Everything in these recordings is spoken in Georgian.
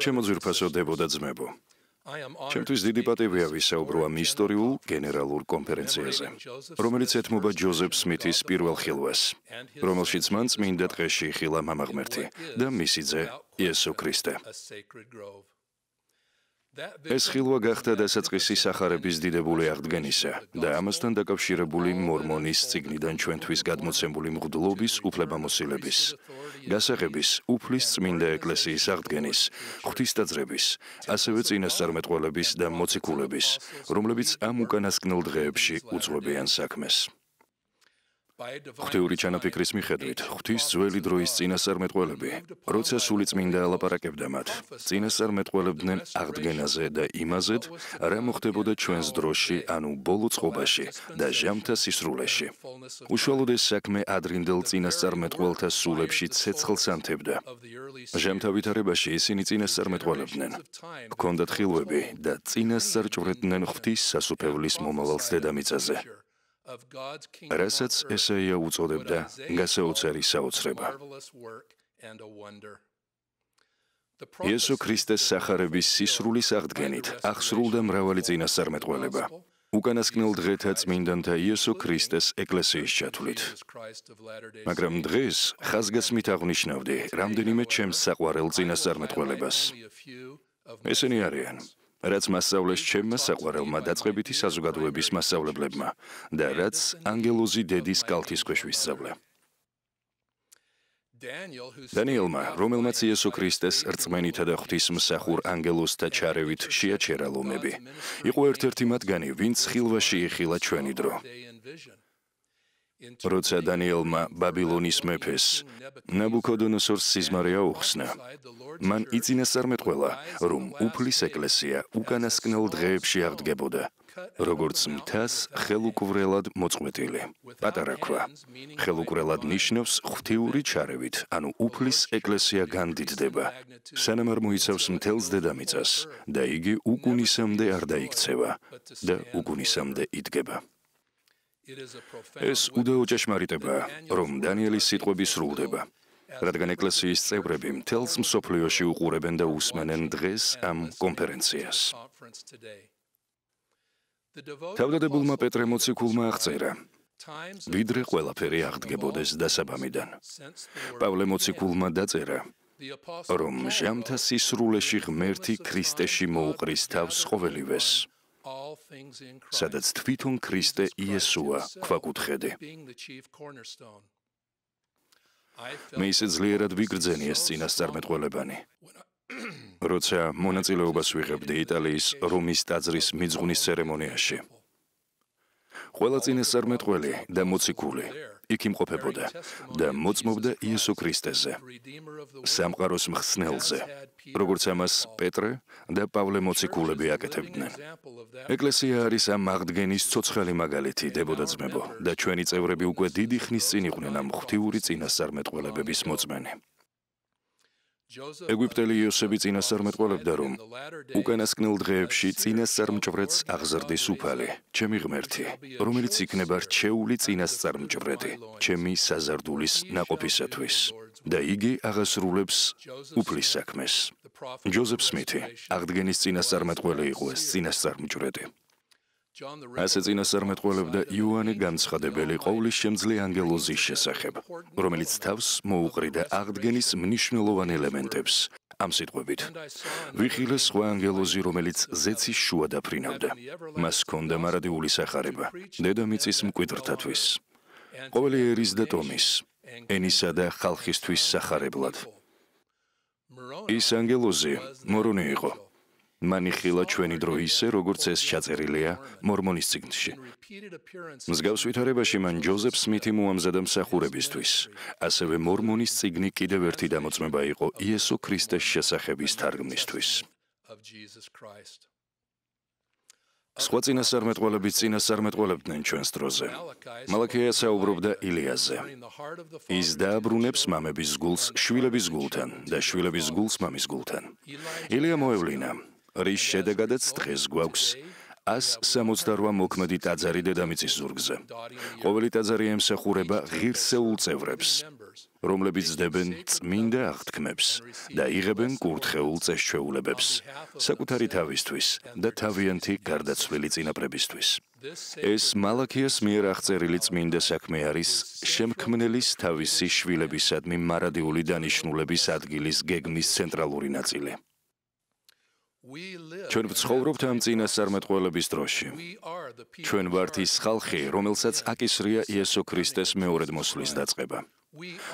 ჩემო ძვირფასო დებო და ძმებო, ჩემთვის დიდი პატივია ვისაუბრო ამ ისტორიულ გენერალურ კონფერენციაზე, რომელიც ეთმობა ჯოზეფ სმითის პირველ ხილვას, რომელშიც მან წმინდა ტყეში იხილა მამა ღმერთი და მისი ძე იესო ქრისტე. ეს ხილვა გახდა დასაწყისი სახარების დიდებული აღდგენისა და ამასთან დაკავშირებული მორმონის წიგნიდან ჩვენთვის გადმოცემული მღვდლობის უფლებამოსილების, გასაღების, უფლის წმინდა ეკლესიის აღდგენის, ღვთისტაძრების, ასევე წინასწარმეტყველების და მოციქულების, რომლებიც ამ უკანასკნელ დღეებში უძღვებიან საქმეს. ღვთიური ჩანაფიქრის მიხედვით, ღვთის ძველი დროის წინასწარმეტყველები, როცა სული წმინდა ალაპარაკებდა მათ, წინასწარმეტყველებდნენ აღდგენაზე და იმაზედ, რა მოხდებოდა ჩვენს დროში, ანუ ბოლო წყობაში და ჟამთა სისრულეში. უშუალოდ ეს საქმე ადრინდელ წინასწარმეტყველთა სულებში ცეცხლს ანთებდა. ჟამთა ვითარებაში ისინი წინასწარმეტყველებდნენ, ჰქონდათ ხილვები და წინასწარჭვრეთდნენ ღვთის სასუფეველის მომავალს დედამიწაზე. რასაც ესაია უწოდებდა გასაოცარი საოცრება. იესო ქრისტეს სახარების სისრულის აღდგენით აღსრულდა მრავალი წინასწარმეტყველება. უკანასკნელ დღეთა წმინდანთა იესო ქრისტეს ეკლესიის ჩათვლით. მაგრამ დღეს ხაზგასმით აღნიშნავდი რამდენიმე ჩემს საყვარელ წინასწარმეტყველებას. ესენი არიან, რაც მასწავლეს ჩემმა საყვარელმა დაწყებითი საზოგადოების მასწავლებლებმა და რაც ანგელოზი დედის კალთის ქვეშ ვისწავლე. დანიელმა, რომელმაც იესო ქრისტეს რწმენითა და ღვთისმსახურ ანგელოზთა ჩარევით შეაჩერა ლომები, იყო ერთ-ერთი მათგანი, ვინც ხილვაში იხილა ჩვენი დრო. როცა დანიელმა ბაბილონის მეფეს ნაბუქოდონოსორს სიზმარი აუხსნა, მან იწინასწარმეტყველა, რომ უფლის ეკლესია უკანასკნელ დღეებში აღდგებოდა, როგორც მთას ხელუკვრელად მოწყვეტილი. პატარა ქვა. ხელუკვრელად ნიშნავს ღვთიური ჩარევით, ანუ უფლის ეკლესია განდიდდება, სანამ არ მოიცავს მთელს დედამიწას და იგი უკუნისამდე არ დაიქცევა და უკუნისამდე იდგება. ეს უდაო ჭეშმარიტებაა, რომ დანიელის სიტყვები სრულდება, რადგან ეკლესიის წევრები მთელს მსოფლიოში უყურებენ და უსმენენ დღეს ამ კონფერენციას. თავდადებულმა პეტრე მოციქულმა აღწერა, ვიდრე ყველაფერი აღდგებოდეს დასაბამიდან. პავლე მოციქულმა დაწერა, რომ ჟამთა სისრულეში ღმერთი ქრისტეში მოუყრის თავს ყოველივეს, სადაც თვითონ ქრისტე იესოა ქვაკუთხედი. მე ისე ძლიერად ვიგრძენი ეს წინასწარმეტყველებანი, როცა მონაწილეობას ვიღებდი იტალიის რომის ტაძრის მიძღვნის ცერემონიაში. ყველა წინასწარმეტყველი და მოციქული იქ იმყოფებოდა და მოწმობდა იესო ქრისტეზე, სამყაროს მხსნელზე, როგორც ამას პეტრე და პავლე მოციქულები აკეთებდნენ. ეკლესია არის ამ აღდგენის ცოცხალი მაგალითი, დებო და ძმებო, და ჩვენი წევრები უკვე დიდი ხნის წინ იყვნენ ამ ღვთიური წინასწარმეტყველებების მოწმენი. ეგვიპტელი იოსები წინასწარმეტყველებდა, რომ უკანასკნელ დღეებში წინასწარმჭვრეთს აღზრდის უფალი, ჩემი ღმერთი, რომელიც იქნება რჩეული წინასწარმჭვრეთი, ჩემი საზარდულის ნაყოფისათვის, და იგი აღასრულებს უფლის საქმეს. ჯოზეფ სმითი, აღდგენის წინასწარმეტყველი იყო ეს წინასწარმჭვრეთი. ასე წინასწარმეტყველებდა იოანე განცხადებელი ყოვლისშემძლე ანგელოზის შესახებ, რომელიც თავს მოუყრიდა აღდგენის მნიშვნელოვან ელემენტებს. ამ სიტყვებით, ვიხილე სხვა ანგელოზი, რომელიც ზეცის შუა დაფრინავდა. მას ჰქონდა მარადიული სახარება, დედამიწის მკვიდრთათვის, ყოველი ერის და ტომის, ენისა და ხალხისთვის სახარებლად. ის ანგელოზი მორონი იყო. მან იხილა ჩვენი დრო ისე, როგორც ეს ჩაწერილია მორმონის წიგნში. მსგავს ვითარებაში მან ჯოზეფ სმითი მოამზადა მსახურებისთვის. ასევე მორმონის წიგნი კიდევ ერთი დამოწმება იყო იესო ქრისტეს შესახების თარგმნისთვის. სხვა წინასწარმეტყველებიც წინასწარმეტყველებდნენ ჩვენს დროზე. მალაქია საუბრობდა ილიაზე. ის დააბრუნებს მამების გულს შვილების გულთან და შვილების გულს მამის გულთან. ილია მოევლინა, რის შედეგადაც დღეს გვაქვს 168 მოქმედი ტაძარი დედამიწის ზურგზე. ყოველი ტაძარი ემსახურება ღირსეულ წევრებს. რომლებიც დებენ წმინდა აღთქმებს და იღებენ კურთხეულ წესჩვეულებებს საკუთარი თავისთვის და თავიანთი გარდაცვლილი წინაპრებისთვის. ეს მალაქიას მიერ აღწერილი წმინდა საქმე არის შემქმნელის თავისი შვილებისადმი მარადიული დანიშნულების ადგილის გეგმის ცენტრალური ნაწილი. ჩვენ ვცხოვრობთ ამ წინასწარმეტყველების დროში. ჩვენ ვართ ის ხალხი, რომელსაც აკისრია იესო ქრისტეს მეორედ მოსვლის დაწყება.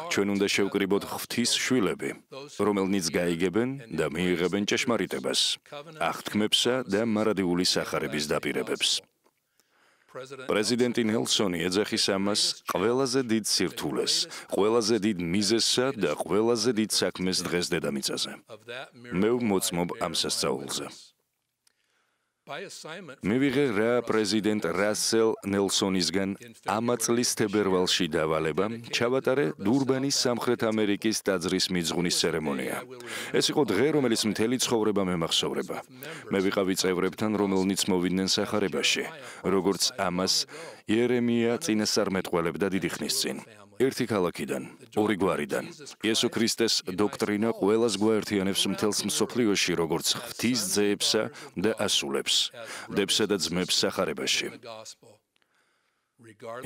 ჩვენ უნდა შევკრიბოთ ღვთის შვილები, რომელნიც გაიგებენ და მიიღებენ ჭეშმარიტებას, აღთქმებსა და მარადიული სახარების დაპირებებს. პრეზიდენტი ნელსონი ეძახის ამას ყველაზე დიდ სირთულეს, ყველაზე დიდ მიზეზსა და ყველაზე დიდ საქმეს დღეს დედამიწაზე. მე ვმოწმობ ამ სასწაულზე. მივიღე რა პრეზიდენტ რასელ ნელსონისგან ამა წლის თებერვალში დავალება ჩავატარე დურბანის სამხრეთ ამერიკის ტაძრის მიძღუნის ცერემონია. ეს იყო დღე, რომელიც მთელი ცხოვრება მემახსოვრება. მე ვიყავი წევრებთან, რომელნიც მოვიდნენ სახარებაში, როგორც ამას იერემია წინასწარმეტყველებდა დიდი ხნის წინ. ერთი ქალაქიდან, ორი გვარიდან. იესო ქრისტეს დოქტრინა ყველას გვაერთიანებს მთელს მსოფლიოში, როგორც ღვთის ძეებსა და ასულებს, დებსა და ძმებს სახარებაში.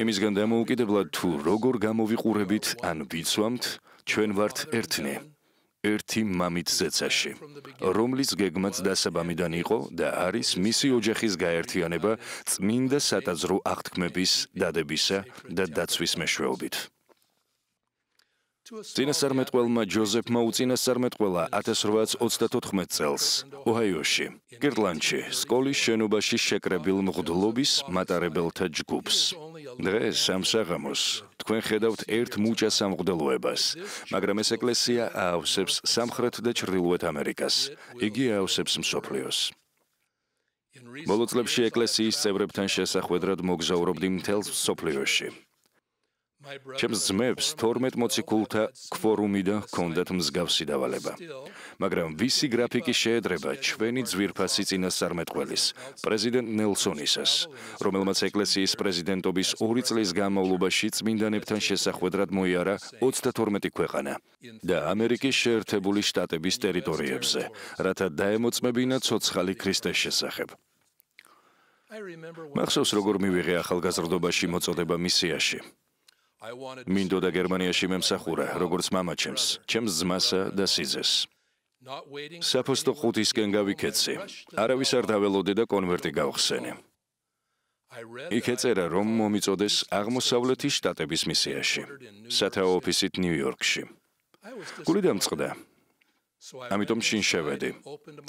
იმისგან დამოუკიდებლად თუ როგორ გამოვიყურებით ან ვიცვამთ, ჩვენ ვართ ერთნი, ერთი მამით ზეცაში, რომლის გეგმაც დასაბამიდან იყო და არის მისი ოჯახის გაერთიანება წმინდა სატაძრო აღთქმების დადებისა და დაცვის მეშვეობით. წინასწარმეტყველმა ჯოზეფმა უწინასწარმეტყველა 1834 წელს ოჰაიოში, კირტლანდში, სკოლის შენობაში შეკრებილ მღვდლობის მატარებელთა ჯგუფს. დღეს ამ საღამოს თქვენ ხედავთ ერთ მუჭა სამღვდელოებას, მაგრამ ეს ეკლესია აავსებს სამხრეთ და ჩრდილოეთ ამერიკას. იგი აავსებს მსოფლიოს. ბოლო წლებში ეკლესიის წევრებთან შესახვედრად მოგზაურობდი მთელს მსოფლიოში. ჩემს ძმებს 12 მოციქულთა ქვორუმიდან ჰქონდათ მსგავსი დავალება. მაგრამ ვისი გრაფიკი შეედრება ჩვენი ძვირფასი წინასწარმეტყველის, პრეზიდენტ ნელსონისას, რომელმაც ეკლესიის პრეზიდენტობის 2 წლის განმავლობაში წმინდანებთან შესახვედრად მოიარა 32 ქვეყანა და ამერიკის შეერთებული შტატების ტერიტორიებზე, რათა დაემოწმებინა ცოცხალი ქრისტეს შესახებ. მახსოვს, როგორ მივიღე ახალგაზრდობაში მოწოდება მისიაში. მინდოდა გერმანიაში მემსახურა, როგორც მამაჩემს, ჩემს ძმასა და სიძეს. საფოსტო 5-ისკენ გავიქეცი. არავის არ დაველოდე და კონვერტი გავხსენე. იქ ეწერა, რომ მომიწოდეს აღმოსავლეთის შტატების მისიაში, სათაო ოფისით ნიუ-იორკში. გული დამწყდა. ამიტომ შინ შევედი.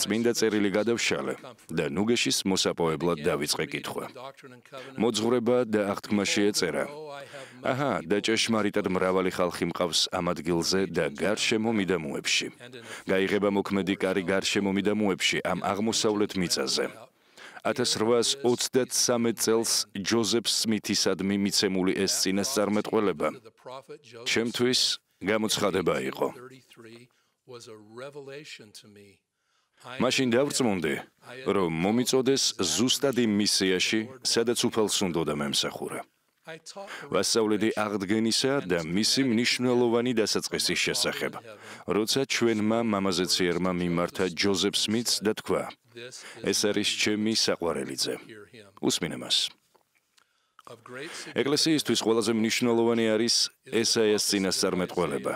წმინდა წერილი გადავშალე და ნუგეშის მოსაპოვებლად დავიწყე კითხვა. მოძღვრება და აღთქმაში ეწერა. აჰა, და ჭეშმარიტად მრავალი ხალხი მყავს ამ ადგილზე და გარშემო მიდამოებში. გაიღება მოქმედი კარი გარშემო მიდამოებში ამ აღმოსავლეთ მიწაზე. 1823 წელს ჯოზეფ სმითისადმი მიცემული ეს წინასწარმეტყველება ჩემთვის გამოცხადება იყო. მაშინ დავრწმუნდი, რომ მომიწოდეს ზუსტად იმ მისიაში, სადაც უფალს უნდოდა მემსახურა. ვასწავლედი აღდგენისა და მისი მნიშვნელოვანი დასაწყისის შესახებ, როცა ჩვენმა მამაზეციერმა მიმართა ჯოზეფ სმითს და თქვა, ეს არის ჩემი საყვარელიძე. უსმინე მას. ეკლესიისთვის ყველაზე მნიშვნელოვანი არის ესაიას წინასწარმეტყველება,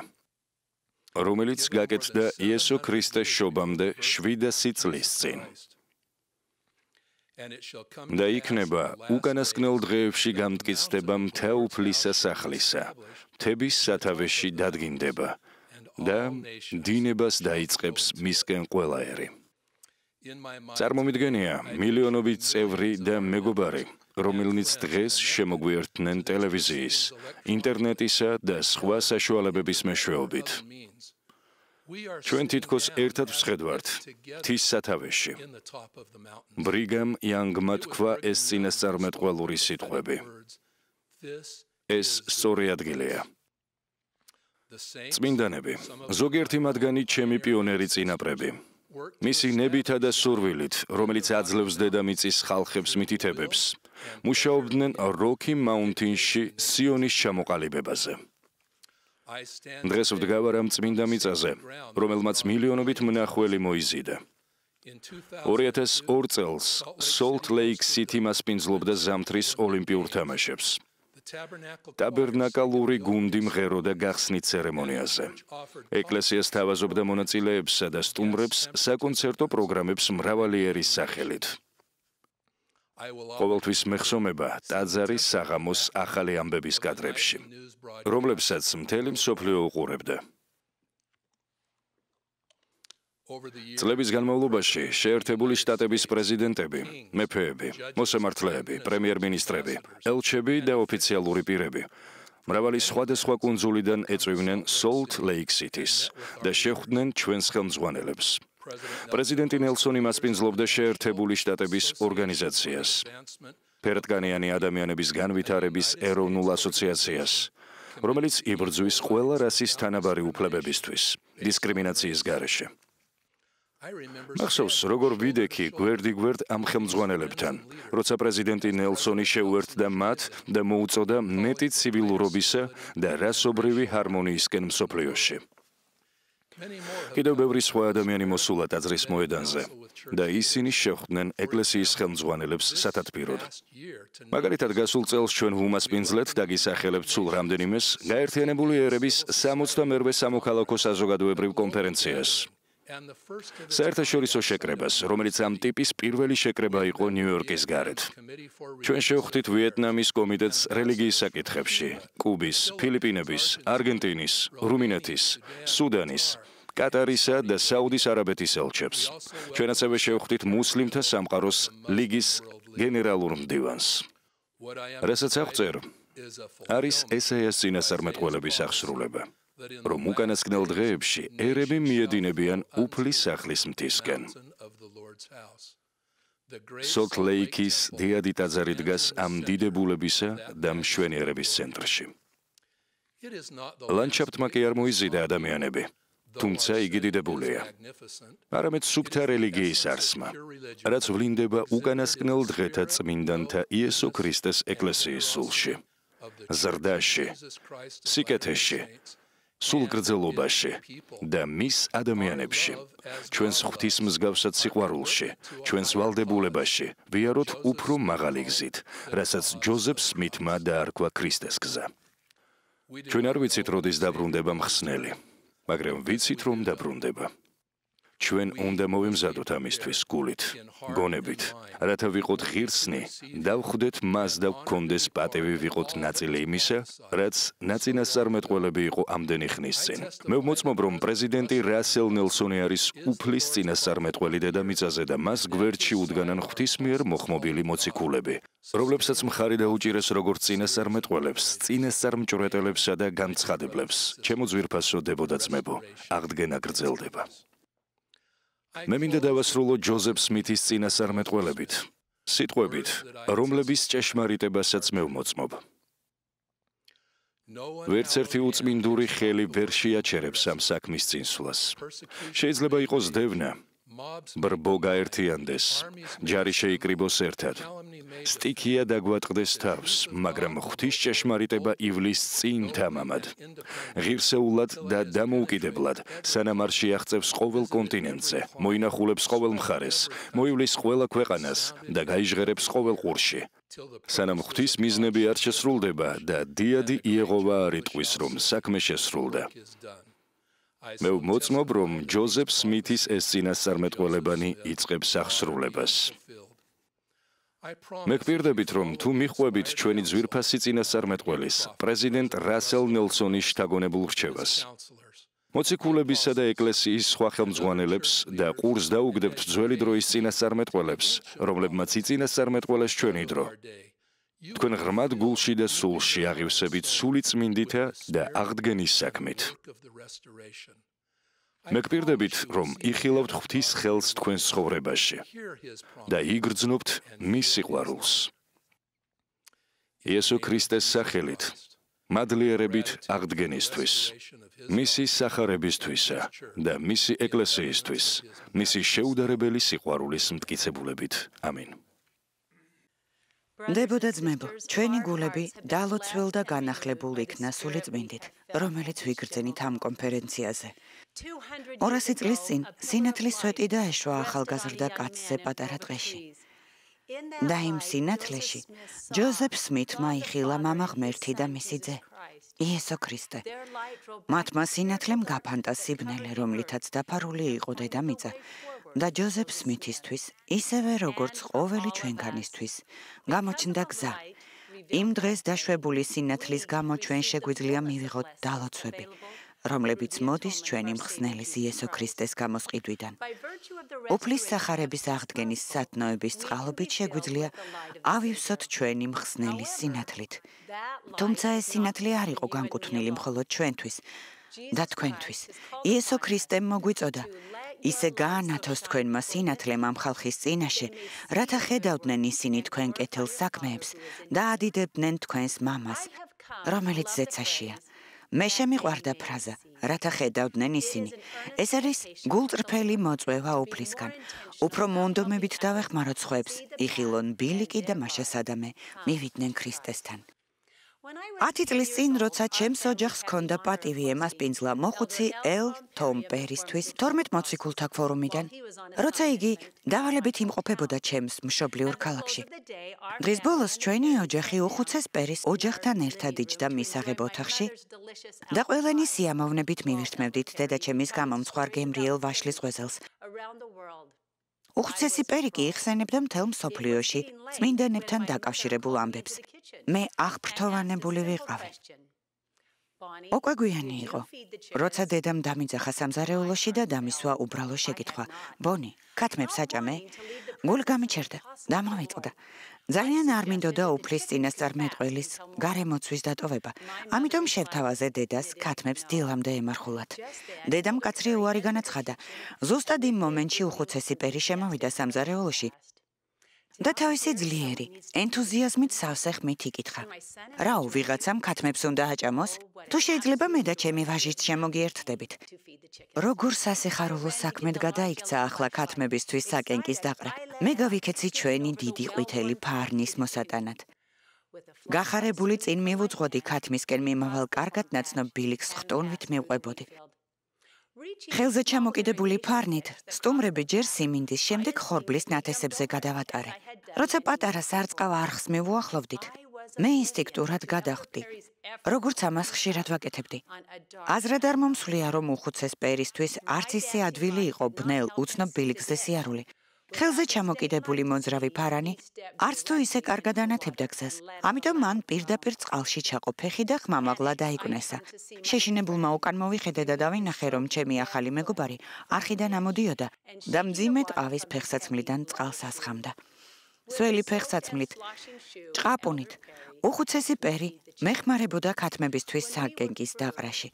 რომელიც გაკეთდა იესო ქრისტეს შობამდე 700 წლის წინ. და იქნება უკანასკნელ დღეებში გამტკიცდება მთაუფლისა სახლისა, მთების სათავეში დადგინდება და დინებას დაიწყებს მისკენ ყველა ერი. წარმომიდგენია მილიონობით წევრი და მეგობარი, რომელნიც დღეს შემოგვიერთნენ ტელევიზიის, ინტერნეტისა და სხვა საშუალებების მეშვეობით. ჩვენ თითქოს ერთად ვსხედვართ მთის სათავეში. ბრიგამ იანგმა თქვა ეს წინასწარმეტყველური სიტყვები. ეს სწორი ადგილია. წმინდანები, ზოგიერთი მათგანი ჩემი პიონერი წინაპრები. მისი ნებითა და სურვილით, რომელიც აძლევს დედამიწის ხალხებს მითითებებს, მუშაობდნენ როკი მაუნთინში სიონის ჩამოყალიბებაზე. დღეს ვდგავარ ამ წმინდა მიწაზე, რომელმაც მილიონობით მნახველი მოიზიდა. 2002 წელს Salt Lake City მასპინძლობდა ზამთრის ოლიმპიურ თამაშებს. ტაბერნაკალური გუნდი მღეროდა გახსნით ცერემონიაზე. ეკლესიას თავაზობდა მონაწილეებსა და სტუმრებს საკონცერტო პროგრამებს მრავალი ერის სახელით. ყოველთვის მეხსოვნება ტაძარის საღამოს ახალი ამბების კადრებში, რომლებსაც მთელი მსოფლიო უყურებდა. წლების განმავლობაში შეერთებული შტატების პრეზიდენტები, მეფეები, მოსამართლეები, პრემიერ-მინისტრები, ელჩები და ოფიციალური პირები მრავალი სხვადასხვა კუნძულიდან ეწვივნენ Salt Lake City-ს და შეხვდნენ ჩვენს ხელმძღვანელებს. პრეზიდენტი ნელსონი მასპინძლობდა შეერთებული შტატების ორგანიზაციას, ფერადკანიანი ადამიანების განვითარების ეროვნულ ასოციაციას, რომელიც იბრძვის ყველა რასის თანაბარი უფლებებისთვის, დისკრიმინაციის გარეშე. მახსოვს, როგორ ვიდექი გვერდ ამ ხელმძღვანელებთან, როცა პრეზიდენტი ნელსონი შეუერთდა მათ და მოუწოდა მეტი ცივილურობისა და რასობრივი ჰარმონიისკენ მსოფლიოში. კიდევ ბევრი სხვა ადამიანი მოსულა ტაძრის მოედანზე და ისინი შეხვდნენ ეკლესიის ხელმძღვანელებს სათათბიროდ. მაგალითად, გასულ წელს ჩვენ ვუმასპინძლეთ და გისახელებთ სულ რამდენიმეს გაერთიანებული ერების 68-ვე სამოქალაქო საზოგადოებრივ კონფერენციას. საერთაშორისო შეკრებას, რომელიც ამ ტიპის პირველი შეკრება იყო ნიუ-იორკის გარეთ. ჩვენ შევხვდით ვიეტნამის კომიტეტს რელიგიის საკითხებში, კუბის, ფილიპინების, არგენტინის, რუმინეთის, სუდანის, კატარისა და საუდის არაბეთის ელჩებს. ჩვენ ასევე შევხვდით მუსლიმთა სამყაროს ლიგის გენერალურ მდივანს. რასაც აღწერ, არის ესაიას წინასწარმეტყველების აღსრულება, რომ უკანასკნელ დღეებში ერები მიედინებიან უფლის სახლის მთისკენ. Salt Lake-ის დიადი ტაძარი დგას ამ დიდებულებისა და მშვენიერების ცენტრში. ლანდშაფტმა კი არ მოიზიდა ადამიანები, თუმცა იგი დიდებულია. არამედ სუფთა რელიგიის არსმა, რაც ვლინდება უკანასკნელ დღეთა წმინდანთა იესო ქრისტეს ეკლესიის სულში, ზრდაში, სიკეთეში, სულგრძელობაში და მის ადამიანებში, ჩვენს ღვთის მსგავსად სიყვარულში, ჩვენს ვალდებულებაში, ვიაროთ უფრო მაღალი გზით, რასაც ჯოზეფ სმითმა დაარქვა ქრისტეს გზა. ჩვენ არ ვიცით, როდის დაბრუნდება მხსნელი, მაგრამ ვიცით, რომ დაბრუნდება. ჩვენ უნდა მოვემზადოთ ამისთვის გულით, გონებით, რათა ვიყოთ ღირსნი, დავხვდეთ მას და ვქონდეს პატივი ვიყოთ ნაწილი იმისა, რაც ნაწინასწარმეტყველები იყო ამდენი ხნის წინ. მე ვმოწმობ, რომ პრეზიდენტი რასელ ნელსონი არის უფლის წინასწარმეტყველი დედამიწაზე და მას გვერდში უდგანან ღვთის მიერ მოხმობილი მოციქულები, რომლებსაც მხარი დაუჭირეს როგორც წინასწარმეტყველებს, წინასწარმჭვრეტელებსა და განცხადებლებს. ჩემო ძვირფასო დებოდაცმებო, აღდგენა გრძელდება. მე მინდა დავასრულო ჯოზეფ სმითის წინასწარმეტყველებით, სიტყვებით, რომლების ჭეშმარიტებასაც მე ვმოწმობ. ვერც ერთი უწმინდური ხელი ვერ შეაჩერებს ამ საქმის წინსვლას. შეიძლება იყოს დევნა, ბრბო გაერთიანდეს, ჯარი შეიკრიბოს ერთად, სტიქია დაგვატყდეს თავს, მაგრამ ღვთის ჭეშმარიტება ივლის წინ თამამად, ღირსეულად და დამოუკიდებლად, სანამ არ შეაღწევს ყოველ კონტინენტზე, მოინახულებს ყოველ მხარეს, მოივლის ყველა ქვეყანას და გაიჟღერებს ყოველ ყურში, სანამ ღვთის მიზნები არ შესრულდება და დიადი იეღოვა არ იტყვის, რომ საქმე შესრულდა. მე ვმოწმობ, რომ ჯოზეფ სმითის ეს წინასწარმეტყველებანი იწყებს აღსრულებას. მე გპირდებით, რომ თუ მიხვებით ჩვენი ძვირფასი წინასწარმეტყველის, პრეზიდენტ რასელ ნელსონის შთაგონებულ რჩევას, მოციქულებისა და ეკლესიის სხვა ხელმძღვანელებს და ყურს დაუგდებთ ძველი დროის წინასწარმეტყველებს, რომლებმაც იწინასწარმეტყველეს ჩვენი დრო. თქვენ ღრმად გულში და სულში აღივსებით სული წმინდითა და აღდგენის საქმით. მე გპირდებით, რომ იხილავთ ღვთის ხელს თქვენს ცხოვრებაში და იგრძნობთ მის სიყვარულს. იესო ქრისტეს სახელით, მადლიერებით აღდგენისთვის, მისი სახარებისთვისა და მისი ეკლესიისთვის, მისი შეუდარებელი სიყვარულის მტკიცებულებით. ამინ. დებოდა ძმებო, ჩვენი გულები დალოცվել და განახლებულ იქნა სული წმინდით, რომელიც ვიგრძენით ამ კონფერენციაზე. 200 წლის წინ სინათლის სვეტი დაეშვა ახალგაზრდა კაცზე პატარა ტყეში. და იმ სინათლეში ჯოზეფ სმითმა იხილა მამა ღმერთი და მისი ძე, იესო ქრისტე. მათმა სინათლემ გაფანტა სიბნელე, რომლითაც დაფარული იყო დედამიწა და ჯოზეფ სმითისთვის, ისევე როგორც ყოველი ჩვენგანისთვის, გამოჩნდა გზა. იმ დღეს დაშვებული სინათლის გამო ჩვენ შეგვიძლია მივიღოთ დალოცვები, რომლებიც მოდის ჩვენი მხსნელის იესო ქრისტეს გამოსყიდვიდან. უფლის სახარების აღდგენის სათნოების წყალობით შეგვიძლია ავივსოთ ჩვენი მხსნელის სინათლით. თუმცა ეს სინათლე არ იყო განკუთვნილი მხოლოდ ჩვენთვის და თქვენთვის. იესო ქრისტემ მოგვიწოდა ისე გაანათოს თქვენმა სინათლემ ამ ხალხის წინაშე, რათა ხედავდნენ ისინი თქვენ კეთილ საქმეებს და ადიდებდნენ თქვენს მამას, რომელიც ზეცაშია. მე შემიყვარდა ფრაზა, რათა ხედავდნენ ისინი. ეს არის გულწრფელი მოწვევა უფლისგან. უფრო მონდომებით დავეხმაროთ სხვებს, იხილონ ბილიკი და მაშასადამე, მივიდნენ ქრისტესთან. 10 წლის წინ, როცა ჩემს ოჯახს ჰქონდა პატივი ემასპინძლა მოხუცი ელ თომ პერისთვის 12 მოციქულთა ფორუმიდან, როცა იგი დავალებით იმყოფებოდა ჩემს მშობლიურ ქალაქში. დღის ბოლოს ჩვენი ოჯახი უხუცეს პერის ოჯახთან ერთად იჯდა მისაღებ ოთახში და ყველანი სიამოვნებით მივირთმევდით დედაჩემის გამომცხვარ გემრიელ ვაშლის ღვეზელს. უხუცესი პერი კი იხსენებდა მთელ მსოფლიოში წმინდანებთან დაკავშირებულ ამბებს. მე აღფრთოვანებული ვიყავი. უკვე გვიანი იყო, როცა დედამ დამიძახა სამზარეულოში და დამისვა უბრალო შეკითხვა. ბონი, ქათმებს აჭამე? გული გამიჩერდა, დამავიწყდა. ძალიან არ მინდოდა უფლის წინასწარმეტყველის გარემოცვის დატოვება. ამიტომ შევთავაზე დედას ქათმებს დილამდე ემარხულად. დედამ კაცრი უარი განაცხადა. ზუსტად იმ მომენტში უხუცესი პერი შემოვიდა სამზარეულოში და თავისი ძლიერი, ენთუზიაზმით სავსე ხმით იკითხა. რაო, ვიღაცამ ქათმებს უნდა აჭამოს? თუ შეიძლება მე და ჩემი ვაჟიც შემოგიერთდებით. როგორ სასიხარულო საქმედ გადაიქცა ახლა ქათმებისთვის საკენკის დაყრა. მე გავიქეცი ჩვენი დიდი ყვითელი ფარნის მოსატანად. გახარებული წინ მივუძღოდი ქათმისკენ მიმავალ კარგად ნაცნობ ბილიკს ხტუნვით მივყვებოდი. ხელზე ჩამოკიდებული ფარნით სტუმრები ჯერ სიმინდის, შემდეგ ხორბლის ნათესებზე გადავატარე. როცა პატარა სარწყავ არხს მივუახლოვდით, მე ინსტინქტურად გადავხვდი, როგორც ამას ხშირად ვაკეთებდი. აზრად არ მომსვლია, რომ უხუცეს პერისთვის არც ისე ადვილი იყო ბნელ უცნობ ბილიკზე სიარული. ხელზე ჩამოკიდებული მოძრავი ფარანი არც თუ ისე კარგად ანათებდა გზას. ამიტომ მან პირდაპირ წყალში ჩაყო ფეხი და ხმამაღლა დაიკვნესა. შეშინებულმა უკან მოვიხედე და დავინახე, რომ ჩემი ახალი მეგობარი არხიდან ამოდიოდა და მძიმე ტყავის ფეხსაცმლიდან წყალს ასხამდა. სველი ფეხსაცმლით, ჭყაპუნით, უხუცესი პერი მეხმარებოდა ქათმებისთვის საკენკის დაყრაში.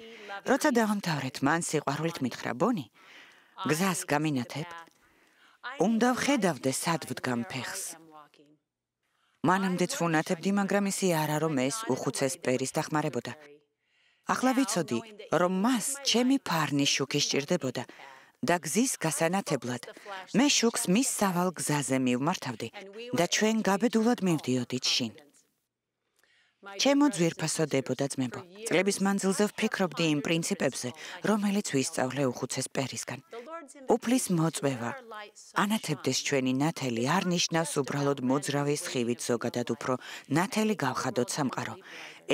როცა დავამთავრეთ, მან სიყვარულით მითხრა, ბონი, გზას გამინათებ? უნდა ვხედავდე სად ვდგამ ფეხს. მანამდეც ვუნათებდი, მაგრამ ისი არა, რომ ეს უხუცეს პერის დახმარებოდა. ახლა ვიცოდი, რომ მას ჩემი ფარნის შუქი სჭირდებოდა და გზის გასანათებლად მე შუქს მის სავალ გზაზე მივმართავდი და ჩვენ გაბედულად მივდიოდით შინ. ჩემო ძვირფასო დებოდა ძმებო, წლების მანძილზე ვფიქრობდი იმ პრინციპებზე, რომელიც ვისწავლე უხუცეს პერისგან. უფლის მოწვევა, ანათებდეს ჩვენი ნათელი არ ნიშნავს უბრალოდ მოძრავი სხივით ზოგადად უფრო ნათელი გავხადოთ სამყარო.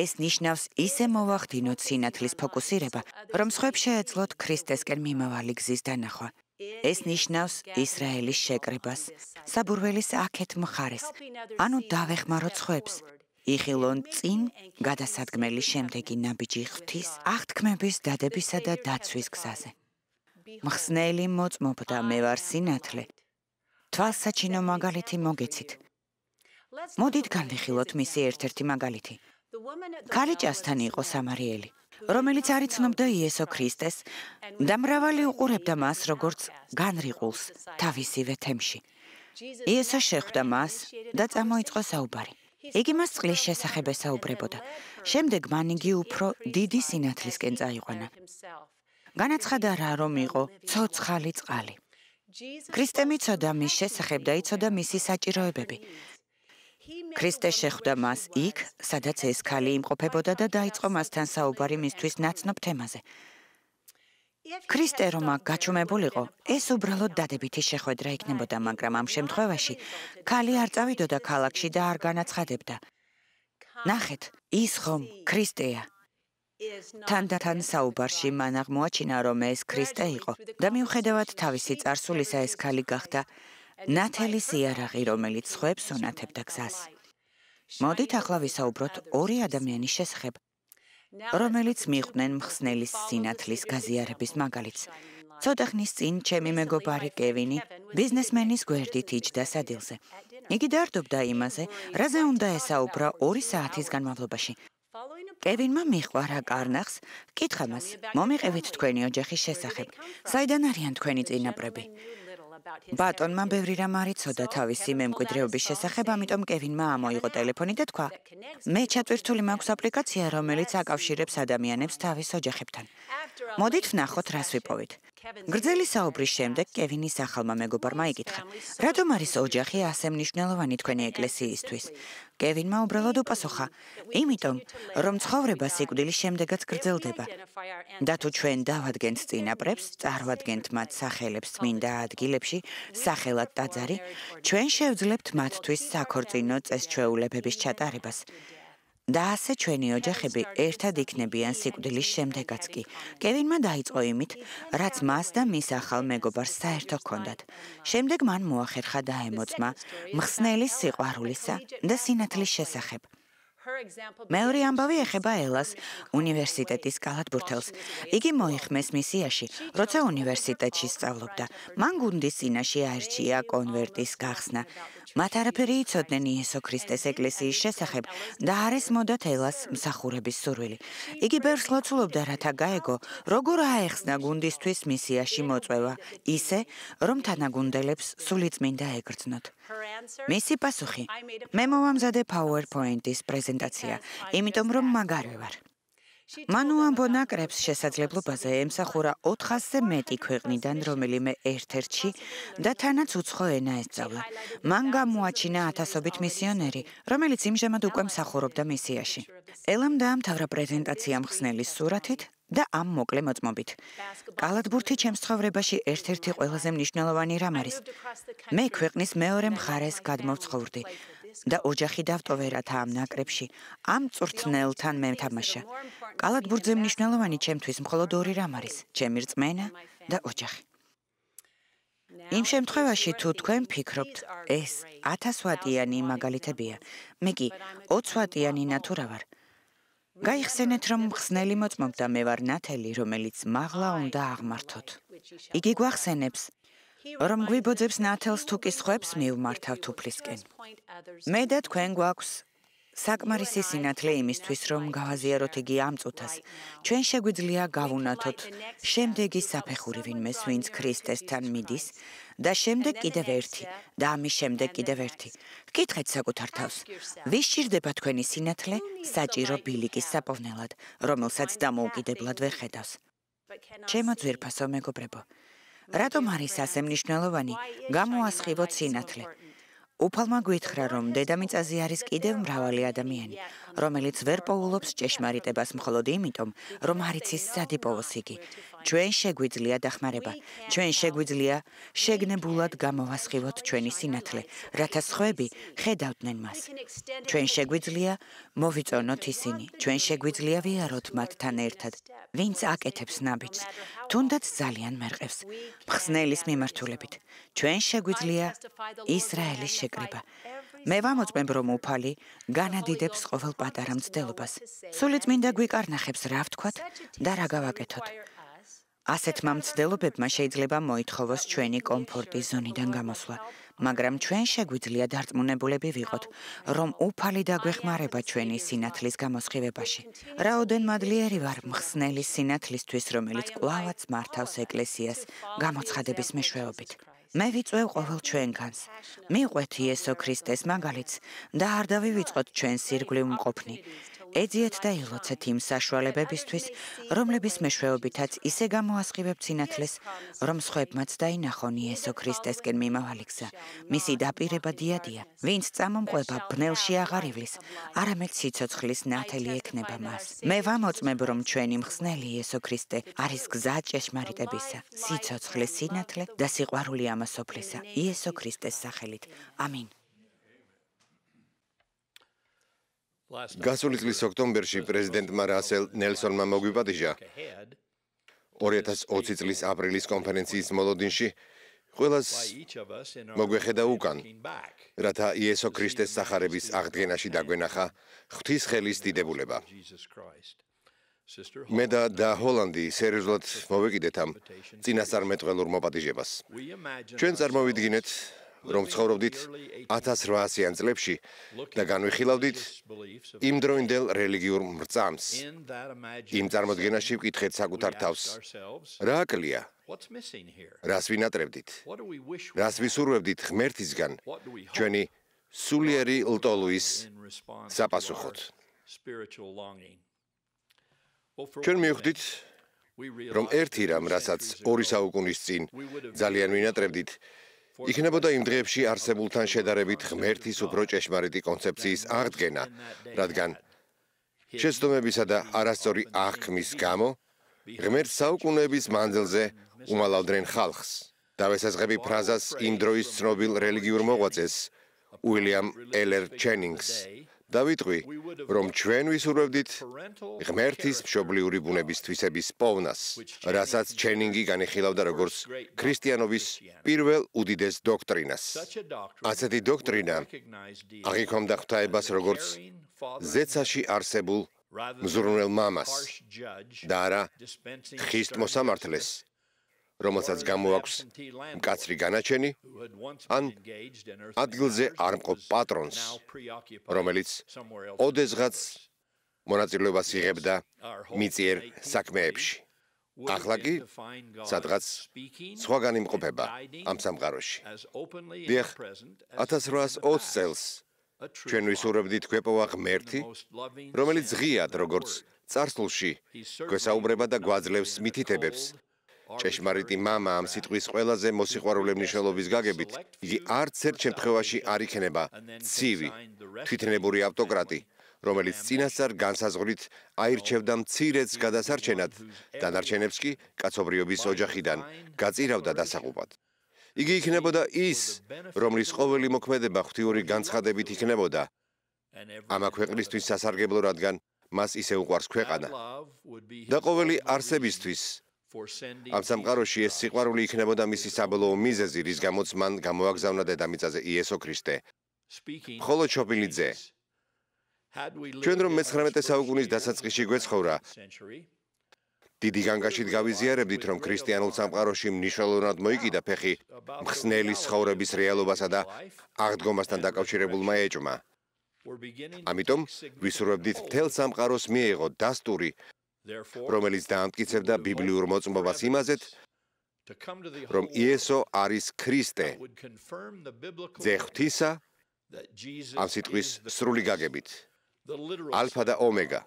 ეს ნიშნავს ისე მოვახდინოთ სინათლის ფოკუსირება, რომ სხვებს შეეძლოთ ქრისტესკენ მიმავალი გზის დანახვა. ეს ნიშნავს ისრაელის შეკრებას, საბურველის აქეთ მხარეს, ანუ დავეხმაროთ სხვებს. იხილონ წინ გადასადგმელი შემდეგი ნაბიჯი ღვთის აღთქმების დადებისა და დაცვის გზაზე. მხსნელი მოწმობდა, მე ვარ სინათლე. თვალსაჩინო მაგალითი მოგეცით. მოდით განვიხილოთ მისი ერთ-ერთი მაგალითი. ქალი ჭასთან იყო სამარიელი, რომელიც არ იცნობდა იესო ქრისტეს და მრავალი უყურებდა მას როგორც განრიყულს თავისივე თემში. იესო შეხვდა მას და წამოიწყო საუბარი. იგი მას წყლის შესახებ ესაუბრებოდა. შემდეგ მან იგი უფრო დიდი სინათლისკენ წაიყვანა. განაცხადა რა რომ იყო ცოცხალი წყალი. ქრისტემ იცოდა მის შესახებ და იცოდა მისი საჭიროებები. ქრისტე შეხვდა მას იქ, სადაც ეს ქალი იმყოფებოდა და დაიწყო მასთან საუბარი მისთვის ნაცნობ თემაზე. ქრისტე რომ აქ გაჩუმებულიყო, ეს უბრალოდ დადებითი შეხვედრა იქნებოდა, მაგრამ ამ შემთხვევაში ქალი არ წავიდოდა ქალაქში და არ განაცხადებდა. ნახეთ, ის ხომ ქრისტეა. თანდათან საუბარში მან აღმოაჩინა, რომ ეს ქრისტე იყო და მიუხედავად თავისი წარსულისა ეს ქალი გახდა ნათელი სიარაღი, რომელიც სხვებს უნათებდა გზას. მოდით ახლა ვისაუბროთ ორი ადამიანის შესახებ, რომელიც მიყვნენ მხსნელის სინათლის გაზიარების მაგალითს. ცოტა ხნის წინ ჩემი მეგობარი კევინი ბიზნესმენის გვერდით იჯდა სადილზე. იგი დარდობდა იმაზე, რაზე უნდა ესაუბრა 2 საათის განმავლობაში. კევინმა მიჰყვა რა კარნახს, კითხა მას, მომიყევით თქვენი ოჯახის შესახებ, საიდან არიან თქვენი წინაპრები? ბატონმა ბევრი რამ არ იცოდა თავისი მემკვიდრეობის შესახებ, ამიტომ კევინმა ამოიღო ტელეფონი და თქვა, მე ჩატვირთული მაქვს აპლიკაცია, რომელიც აკავშირებს ადამიანებს თავის ოჯახებთან. მოდით ვნახოთ, რას ვიპოვით. გრძელი საუბრის შემდეგ კევინის ახალმა მეგობარმა იკითხა, რატომ არის ოჯახი ასე მნიშვნელოვანი თქვენი ეკლესიისთვის? კევინმა უბრალოდ უპასუხა, იმიტომ, რომ ცხოვრება სიკვდილის შემდეგაც გრძელდება. და თუ ჩვენ დავადგენთ წინაპრებს, წარვადგენთ მათ სახელებს წმინდა ადგილებში, სახელად ტაძარი, ჩვენ შევძლებთ მათთვის საქორწინო წესჩვეულებების ჩატარებას. და ასე ჩვენი ოჯახები ერთად იქნებიან სიკვდილის შემდეგაც კი. კევინმა დაიწყო იმით, რაც მას და მის ახალ მეგობარს საერთო ჰქონდათ. შემდეგ მან მოახერხა დაემოწმა მხსნელის სიყვარულისა და სინათლის შესახებ. მეორე ამბავი ეხება ელას, უნივერსიტეტის კალათბურთელს. იგი მოიხმეს მისიაში, როცა უნივერსიტეტში სწავლობდა. მან გუნდის წინაშე აირჩია კონვერტის გახსნა. მათ არაფერი იცოდნენ იესო ქრისტეს ეკლესიის შესახებ და არ ესმოდათ ელას მსახურების სურვილი. იგი ბევრს ლოცულობდა, რათა გაეგო, როგორ აეხსნა გუნდისთვის მისიაში მოწვევა, ისე, რომ თანაგუნდელებს სულიწმინდა ეგრძნოთ. მისი პასუხი: მე მოვამზადე PowerPoint-ის პრეზენტაცია, იმიტომ რომ მაგარი ვარ. მან უამბო ნაკრებს შესაძლებლობაზე ემსახურა 400-ზე მეტი ქვეყნიდან რომელიმე ერთ-ერთში და თანაც უცხო ენა ესწავლა. მან გამოაჩინა ათასობით მისიონერი, რომელიც იმჟამად უკვე მსახურობდა მისიაში. ელამ დაამთავრა პრეზენტაცია მხსნელის სურათით და ამ მოკლე მოწმობით. კალათბურთი ჩემს ცხოვრებაში ერთ-ერთი ყველაზე მნიშვნელოვანი რამ არის. მე ქვეყნის მეორე მხარეს გადმოვცხოვრდი და ოჯახი დავტოვე რათა ამ ნაკრებში, ამ წვრთნელთან მეთამაშა. კალათბურთზე მნიშვნელოვანი ჩემთვის მხოლოდ 2 რამ არის, ჩემი რწმენა და ოჯახი. იმ შემთხვევაში თუ თქვენ ფიქრობთ, ეს 1000 ვატიანი მაგალითებია, მე კი 20 ვატიანი ნატურა ვარ. გაიხსენეთ, რომ მხსნელი მოწმობდა, მე ვარ ნათელი, რომელიც მაღლა უნდა აღმართოთ. იგი გვახსენებს, რომ გვიბოძებს ნათელს თუ კი სხვებს მივმართავთ უფლისკენ. მე და თქვენ გვაქვს საკმარისი სინათლე იმისთვის, რომ გავაზიაროთ იგი ამ წუთას. ჩვენ შეგვიძლია გავუნათოთ შემდეგი საფეხური ვინმეს, ვინც ქრისტესთან მიდის, და შემდეგ კიდევ ერთი, და ამის შემდეგ კიდევ ერთი. გკითხეთ საკუთარ თავს, ვის სჭირდება თქვენი სინათლე საჭირო ბილიკის საპოვნელად, რომელსაც დამოუკიდებლად ვერ ხედავს? ჩემო ძვირფასო მეგობრებო, რატომ არის ასე მნიშვნელოვანი გამოასხივოთ სინათლე? უფალმა გვითხრა, რომ დედამიწაზე არის კიდევ მრავალი ადამიანი, რომელიც ვერ პოულობს ჭეშმარიტებას მხოლოდ იმიტომ, რომ არ იცის სად იპოვოს იგი. ჩვენ შეგვიძლია დახმარება, ჩვენ შეგვიძლია შეგნებულად გამოვასხივოთ ჩვენი სინათლე, რათა სხვები ხედავდნენ მას. ჩვენ შეგვიძლია მოვიწონოთ ისინი, ჩვენ შეგვიძლია ვიაროთ მათთან ერთად, ვინც აკეთებს ნაბიჯს, თუნდაც ძალიან მერყევს, მხსნელის მიმართულებით. ჩვენ შეგვიძლია ისრაელის შეკრება. მე ვამოწმებ, რომ უფალი განადიდებს ყოველ პატარა მცდელობას. სულიწმინდა გვიკარნახებს რა ვთქვათ და რა გავაკეთოთ. ასეთმა მცდელობებმა შეიძლება მოითხოვოს ჩვენი კომფორტის ზონიდან გამოსვლა, მაგრამ ჩვენ შეგვიძლია დარწმუნებულები ვიყოთ, რომ უფალი დაგვეხმარება ჩვენი სინათლის გამოსხივებაში. რაოდენ მადლიერი ვარ მხსნელის სინათლისთვის, რომელიც კვლავაც მართავს ეკლესიას გამოცხადების მეშვეობით. მე ვიწვევ ყოველ ჩვენგანს. მივყვეთ იესო ქრისტეს მაგალითს და არ დავივიწყოთ ჩვენ სირგვლივ მყოფნი. ეძიეთ და ილოცეთ იმ საშუალებებისთვის, რომლების მეშვეობითაც ისე გამოასხივებთ სინათლეს, რომ სხვებმაც დაინახონ იესო ქრისტესკენ მიმავალი გზა. მისი დაპირება დიადია, ვინც წამომყვება ბნელში აღარ ივლის, არამედ სიცოცხლის ნათელი ექნება მას. მე ვამოწმებ, რომ ჩვენი მხსნელი იესო ქრისტე არის გზა ჭეშმარიტებისა, სიცოცხლის სინათლე და სიყვარული ამ სოფლისა, იესო ქრისტეს სახელით. ამინ. გასული წლის ოქტომბერში პრეზიდენტმა რასელ ნელსონმა მოგვიპატიჟა 2020 წლის აპრილის კონფერენციის მოლოდინში ყველას მოგვეხედა უკან, რათა იესო ქრისტეს სახარების აღდგენაში დაგვენახა ღვთის ხელის დიდებულება. მე და ჰოლანდი სერიოზულად მოვეკიდეთ ამ წინასწარმეტყველურ მოპატიჟებას. ჩვენ წარმოვიდგინეთ, რომ ცხოვრობდით 1800-იან წლებში და განვიხილავდით იმდროინდელ რელიგიურ მრწამს. იმ წარმოდგენაში ვკითხეთ საკუთარ თავს, რა აკლია? რას ვინატრებდით? რას ვისურვებდით ღმერთისგან ჩვენი სულიერი ლტოლვის საპასუხოდ? ჩვენ მივხვდით, რომ ერთი რამ, რასაც 2 საუკუნის წინ ძალიან ვინატრებდით, იქნებოდა იმ დღეებში არსებულთან შედარებით ღმერთის უფრო ჭეშმარიტი კონცეფციის აღდგენა, რადგან შეცდომებისა და არასწორი აღქმის გამო ღმერთს საუკუნეების მანძილზე უმალავდნენ ხალხს. დავესაზღები ფრაზას იმ დროის ცნობილ რელიგიურ მოღვაწეს უილიამ ელერ ჩენინგს და ვიტყვი, რომ ჩვენ ვისურვებდით ღმერთის მშობლიური ბუნების თვისების პოვნას, რასაც ჩენინგი განიხილავდა როგორც ქრისტიანობის პირველ უდიდეს დოქტრინას. ასეთი დოქტრინა აღიქვამდა ღვთაებას როგორც ზეცაში არსებულ მზრუნველ მამას და არა ხისტ მოსამართლეს, რომელსაც გამოაქვს მკაცრი განაჩენი, ან ადგილზე არ მყოფ პატრონს, რომელიც ოდესღაც მონაწილეობას იღებდა მიწიერ საქმეებში. ახლა კი სადღაც სხვაგან იმყოფება ამ სამყაროში. დიახ, 1820 წელს ჩვენ ვისურვებდით გვეპოვა ღმერთი, რომელიც ღიად, როგორც წარსულში, გვესაუბრება და გვაძლევს მითითებებს. ჭეშმარიტი მამა ამ სიტყვის ყველაზე მოსიყვარულე მნიშვნელობის გაგებით, იგი არც ერთ შემთხვევაში არ იქნება ცივი, თვითნებური ავტოკრატი, რომელიც წინასწარ განსაზღვრით აირჩევდა მცირედს გადასარჩენად, დანარჩენებს კი კაცობრიობის ოჯახიდან გაწირავდა დასაყუპად. იგი იქნებოდა ის, რომლის ყოველი მოქმედება ღვთიური განცხადებით იქნებოდა ამა ქვეყნისთვის სასარგებლო, რადგან მას ისე უყვარს ქვეყანა. და ყოველი არსებისთვის ამ სამყაროში ეს სიყვარული იქნებოდა მისი საბოლოო მიზეზი, რის გამოც მან გამოაგზავნა დედამიწაზე იესო ქრისტე. მხოლოდ შობილი ძე. ჩვენ რომ მე-19 საუკუნის დასაწყისში გვეცხოვრა, დიდი განგაშით გავიზიარებდით, რომ ქრისტიანულ სამყაროში მნიშვნელოვნად მოიკიდა ფეხი მხსნელის ცხოვრების რეალობასა და აღდგომასთან დაკავშირებულმა ეჭვმა. ამიტომ ვისურვებდით მთელ სამყაროს მიეღო დასტური, რომელიც დაამტკიცებდა ბიბლიურ მოწმობას იმაზეთ, რომ იესო არის ქრისტე, ძე ღვთისა, ამ სიტყვის სრული გაგებით. ალფა და ომეგა,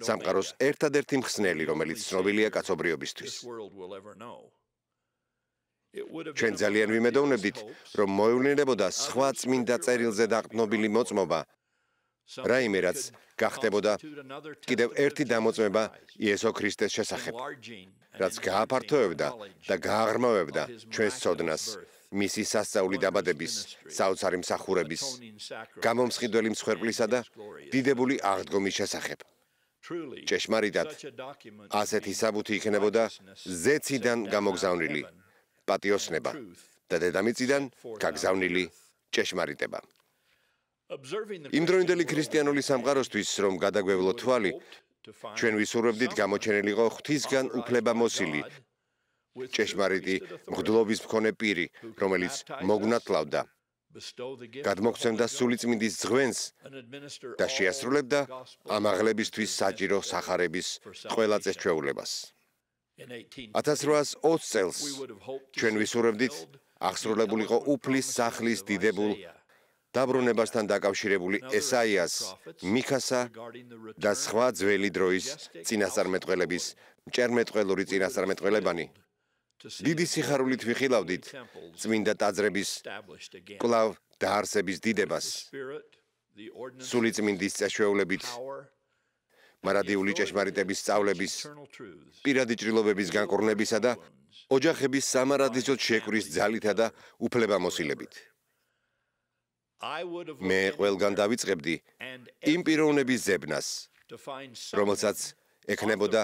სამყაროს ერთადერთი მხსნელი, რომელიც ცნობილია კაცობრიობისთვის. ჩვენ ძალიან ვიმედოვნებდით, რომ მოევლინებოდა სხვა წმინდა წერილზე დაყრდნობილი მოწმობა, რაიმე რაც გახდებოდა კიდევ ერთი დამოწმება იესო ქრისტეს შესახებ, რაც გააფართოვებდა და გააღრმავებდა ჩვენს ცოდნას მისი სასწაული დაბადების, საოცარი მსახურების, გამომსხიდველი მსხვერპლისა და დიდებული აღდგომის შესახებ. ჭეშმარიტად, ასეთი საბუთი იქნებოდა ზეციდან გამოგზავნილი პატიოსნება და დედამიწიდან გაგზავნილი ჭეშმარიტება. იმდროინდელი ქრისტიანული სამყაროსთვის, რომ გადაგვევლო თვალი, ჩვენ ვისურვებდით გამოჩენილიყო ღვთისგან უფლებამოსილი, ჭეშმარიტი მღვდლობის მქონე პირი, რომელიც მოგვნათლავდა, გადმოგცემდა სულიწმინდის ძღვენს და შეასრულებდა ამაღლებისთვის საჭირო სახარების ყველა წესჩვეულებას. 1820 წელს ჩვენ ვისურვებდით აღსრულებულიყო უფლის სახლის დიდებულ დაბრუნებასთან დაკავშირებული ესაიას, მიქასა და სხვა ძველი დროის წინასწარმეტყველების მჭერმეტყველური წინასწარმეტყველებანი დიდი სიხარულით ვიხილავდით წმინდა ტაძრების კვლავ დაარსების დიდებას, სულიწმინდის წესჩვეულებით, მარადიული ჭეშმარიტების სწავლების, პირადი ჭრილობების განკურნებისა და ოჯახების სამარადისოდ შეკვრის ძალითა და უფლებამოსილებით. მე ყველგან დავიწყებდი იმ პიროვნების ზებნას, რომელსაც ექნებოდა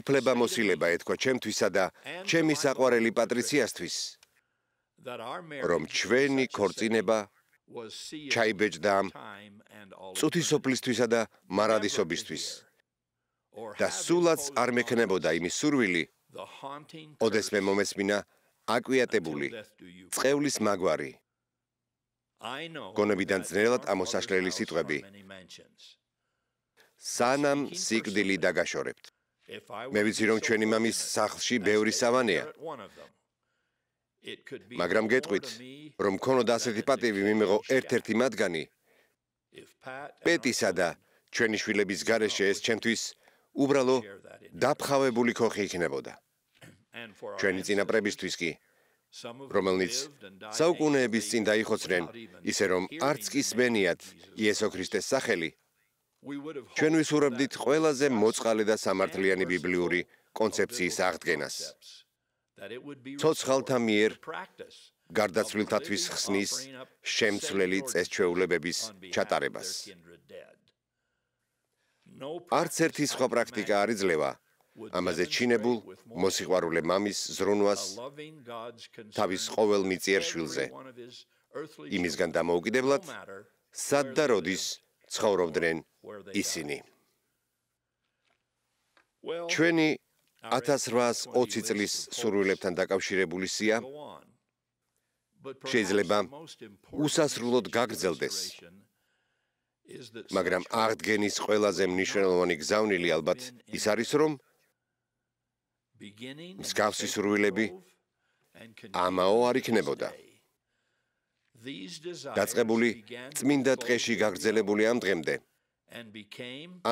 უფლებამოსილება ეთქვა ჩემთვისა და ჩემი საყვარელი პატრიციასთვის, რომ ჩვენი ქორწინება ჩაიბეჭდა ამ წუთი სოფლისთვისა და მარადისობისთვის და სულაც არ მექნებოდა იმის სურვილი, ოდესმე მომესმინა აკვიატებული წყევლის მაგვარი, გონებიდან ძნელად ამოსაშლელი სიტყვები, სანამ სიკვდილი დაგაშორებთ. მე ვიცი, რომ ჩვენი მამის სახლში ბევრი სავანეა, მაგრამ გეტყვით, რომ მქონოდა ასეთი პატივი მიმეღო ერთ-ერთი მათგანი, პეტისა და ჩვენი შვილების გარეშე ეს ჩემთვის უბრალო დაფხავებული ქოხი იქნებოდა. ჩვენი წინაპრებისთვის კი, რომელნიც საუკუნეების წინ დაიხოცნენ, ისე რომ არც კი სმენიათ იესო ქრისტეს სახელი, ჩვენ ვისურვებდით ყველაზე მოწყალე და სამართლიანი ბიბლიური კონცეფციის აღდგენას. ცოცხალთა მიერ გარდაცვლილთათვის ხსნის შემცვლელი წესჩვეულებების ჩატარებას. არც ერთი სხვა პრაქტიკა არ იძლევა ამაზე ჩინებულ მოსიყვარულე მამის ზრუნვას თავის ყოველ მიწიერ შვილზე, იმისგან დამოუკიდებლად, სად და როდის ცხოვრობდნენ ისინი. ჩვენი 1820 წლის სურვილებთან დაკავშირებული სია შეიძლება უსასრულოდ გაგრძელდეს, მაგრამ აღდგენის ყველაზე მნიშვნელოვანი გზავნილი ალბათ ის არის, რომ მსგავსი სურვილები ამაო არ იქნებოდა. დაწყებული წმინდა ტყეში გაგრძელებული ამ დღემდე,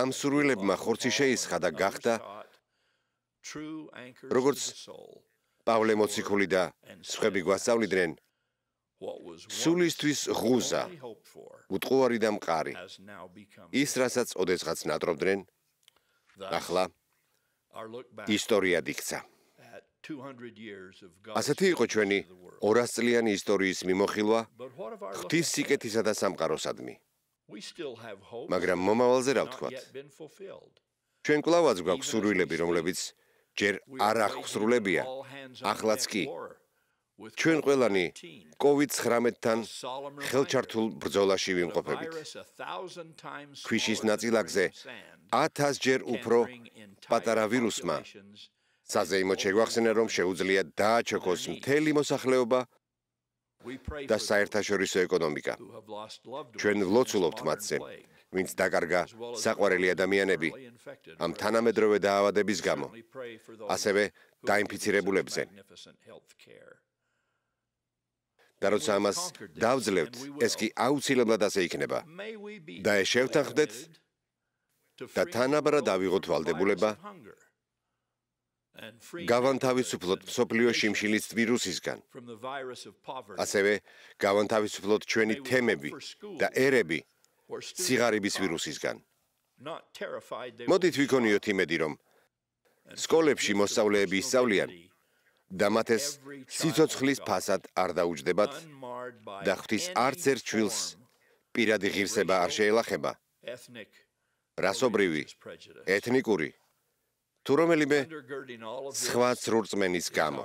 ამ სურვილებმა ხორცი შეისხა და გახდა, როგორც პავლე მოციქული და სხვები გვასწავლიდნენ, სულისთვის ღუზა, უტყუარი და მყარი, ის, რასაც ოდესღაც ნატრობდნენ, ახლა ისტორიად იქცა. ასეთი იყო ჩვენი 200 წლიანი ისტორიის მიმოხილვა ღვთის სიკეთისა და სამყაროსადმი. მაგრამ მომავალზე რა ვთქვათ? ჩვენ კვლავაც გვაქვს სურვილები, რომლებიც ჯერ არ აღსრულებია, ახლაც კი. ჩვენ ყველანი COVID-19-თან ხელჩართულ ბრძოლაში ვიმყოფებით. ქვიშის ნაწილაკზე 1000 ჯერ უფრო პატარა ვირუსმა საზეიმოდ შეგვახსენა, რომ შეუძლია დააჩოქოს მთელი მოსახლეობა და საერთაშორისო ეკონომიკა. ჩვენ ვლოცულობთ მათზე, ვინც დაკარგა საყვარელი ადამიანები ამ თანამედროვე დაავადების გამო, ასევე დაინფიცირებულებზე. და როცა ამას დავძლევთ, ეს კი აუცილებლად ასე იქნება. და ეს შევთანხმდეთ და თანაბრად ავიღოთ ვალდებულება გავანთავისუფლოთ მსოფლიო შიმშილის ვირუსისგან. ასევე გავანთავისუფლოთ ჩვენი თემები და ერები სიღარიბის ვირუსისგან. მოდით ვიქონიოთ იმედი, რომ სკოლებში მოსწავლეები ისწავლიან და მათ ეს სიცოცხლის ფასად არ დაუჯდებათ და ღვთის არც ერთ შვილს პირადი ღირსება არ შეელახება, რასობრივი, ეთნიკური, თუ რომელიმე სხვა ცრურწმენის გამო.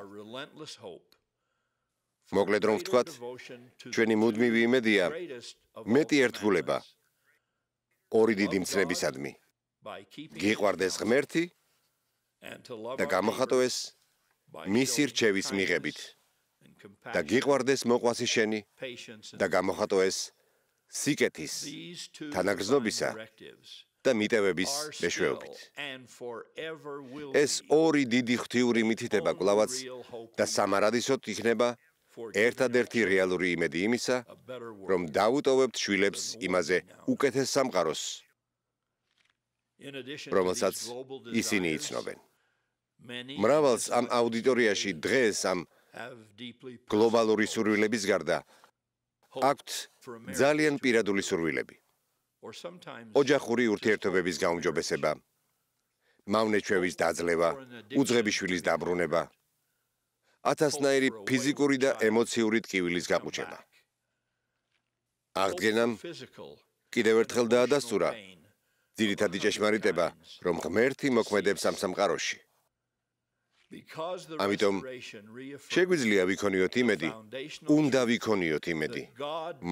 მოკლედ რომ ვთქვათ, ჩვენი მუდმივი იმედია მეტი ერთგულება ორი დიდი მცნებისადმი. გიყვარდეს ღმერთი და გამოხატოს მისი რჩევის მიღებით და გიყვარდეს მოყვასი შენი და გამოხატოს სიკეთის, თანაგრძნობისა და მიტევების მეშვეობით. ეს ორი დიდი ღვთიური მითითება კვლავაც და სამარადისოდ იქნება ერთადერთი რეალური იმედი იმისა, რომ დავუტოვებთ შვილებს იმაზე უკეთეს სამყაროს, რომელსაც ისინი იცნობენ. მრავალს ამ აუდიტორიაში დღეს ამ გლობალური სურვილების გარდა აქვთ ძალიან პირადული სურვილები. ოჯახური ურთიერთობების გაუმჯობესება, მავნეჩვევის დაძლევა, უძღები შვილის დაბრუნება, ათასნაირი ფიზიკური და ემოციური ტკივილის გაყუჩება. აღდგენამ კიდევ ერთხელ დაადასტურა ძირითადი ჭეშმარიტება, რომ ღმერთი მოქმედებს ამ სამყაროში. ამიტომ შეგვიძლია ვიქონიოთ იმედი, უნდა ვიქონიოთ იმედი,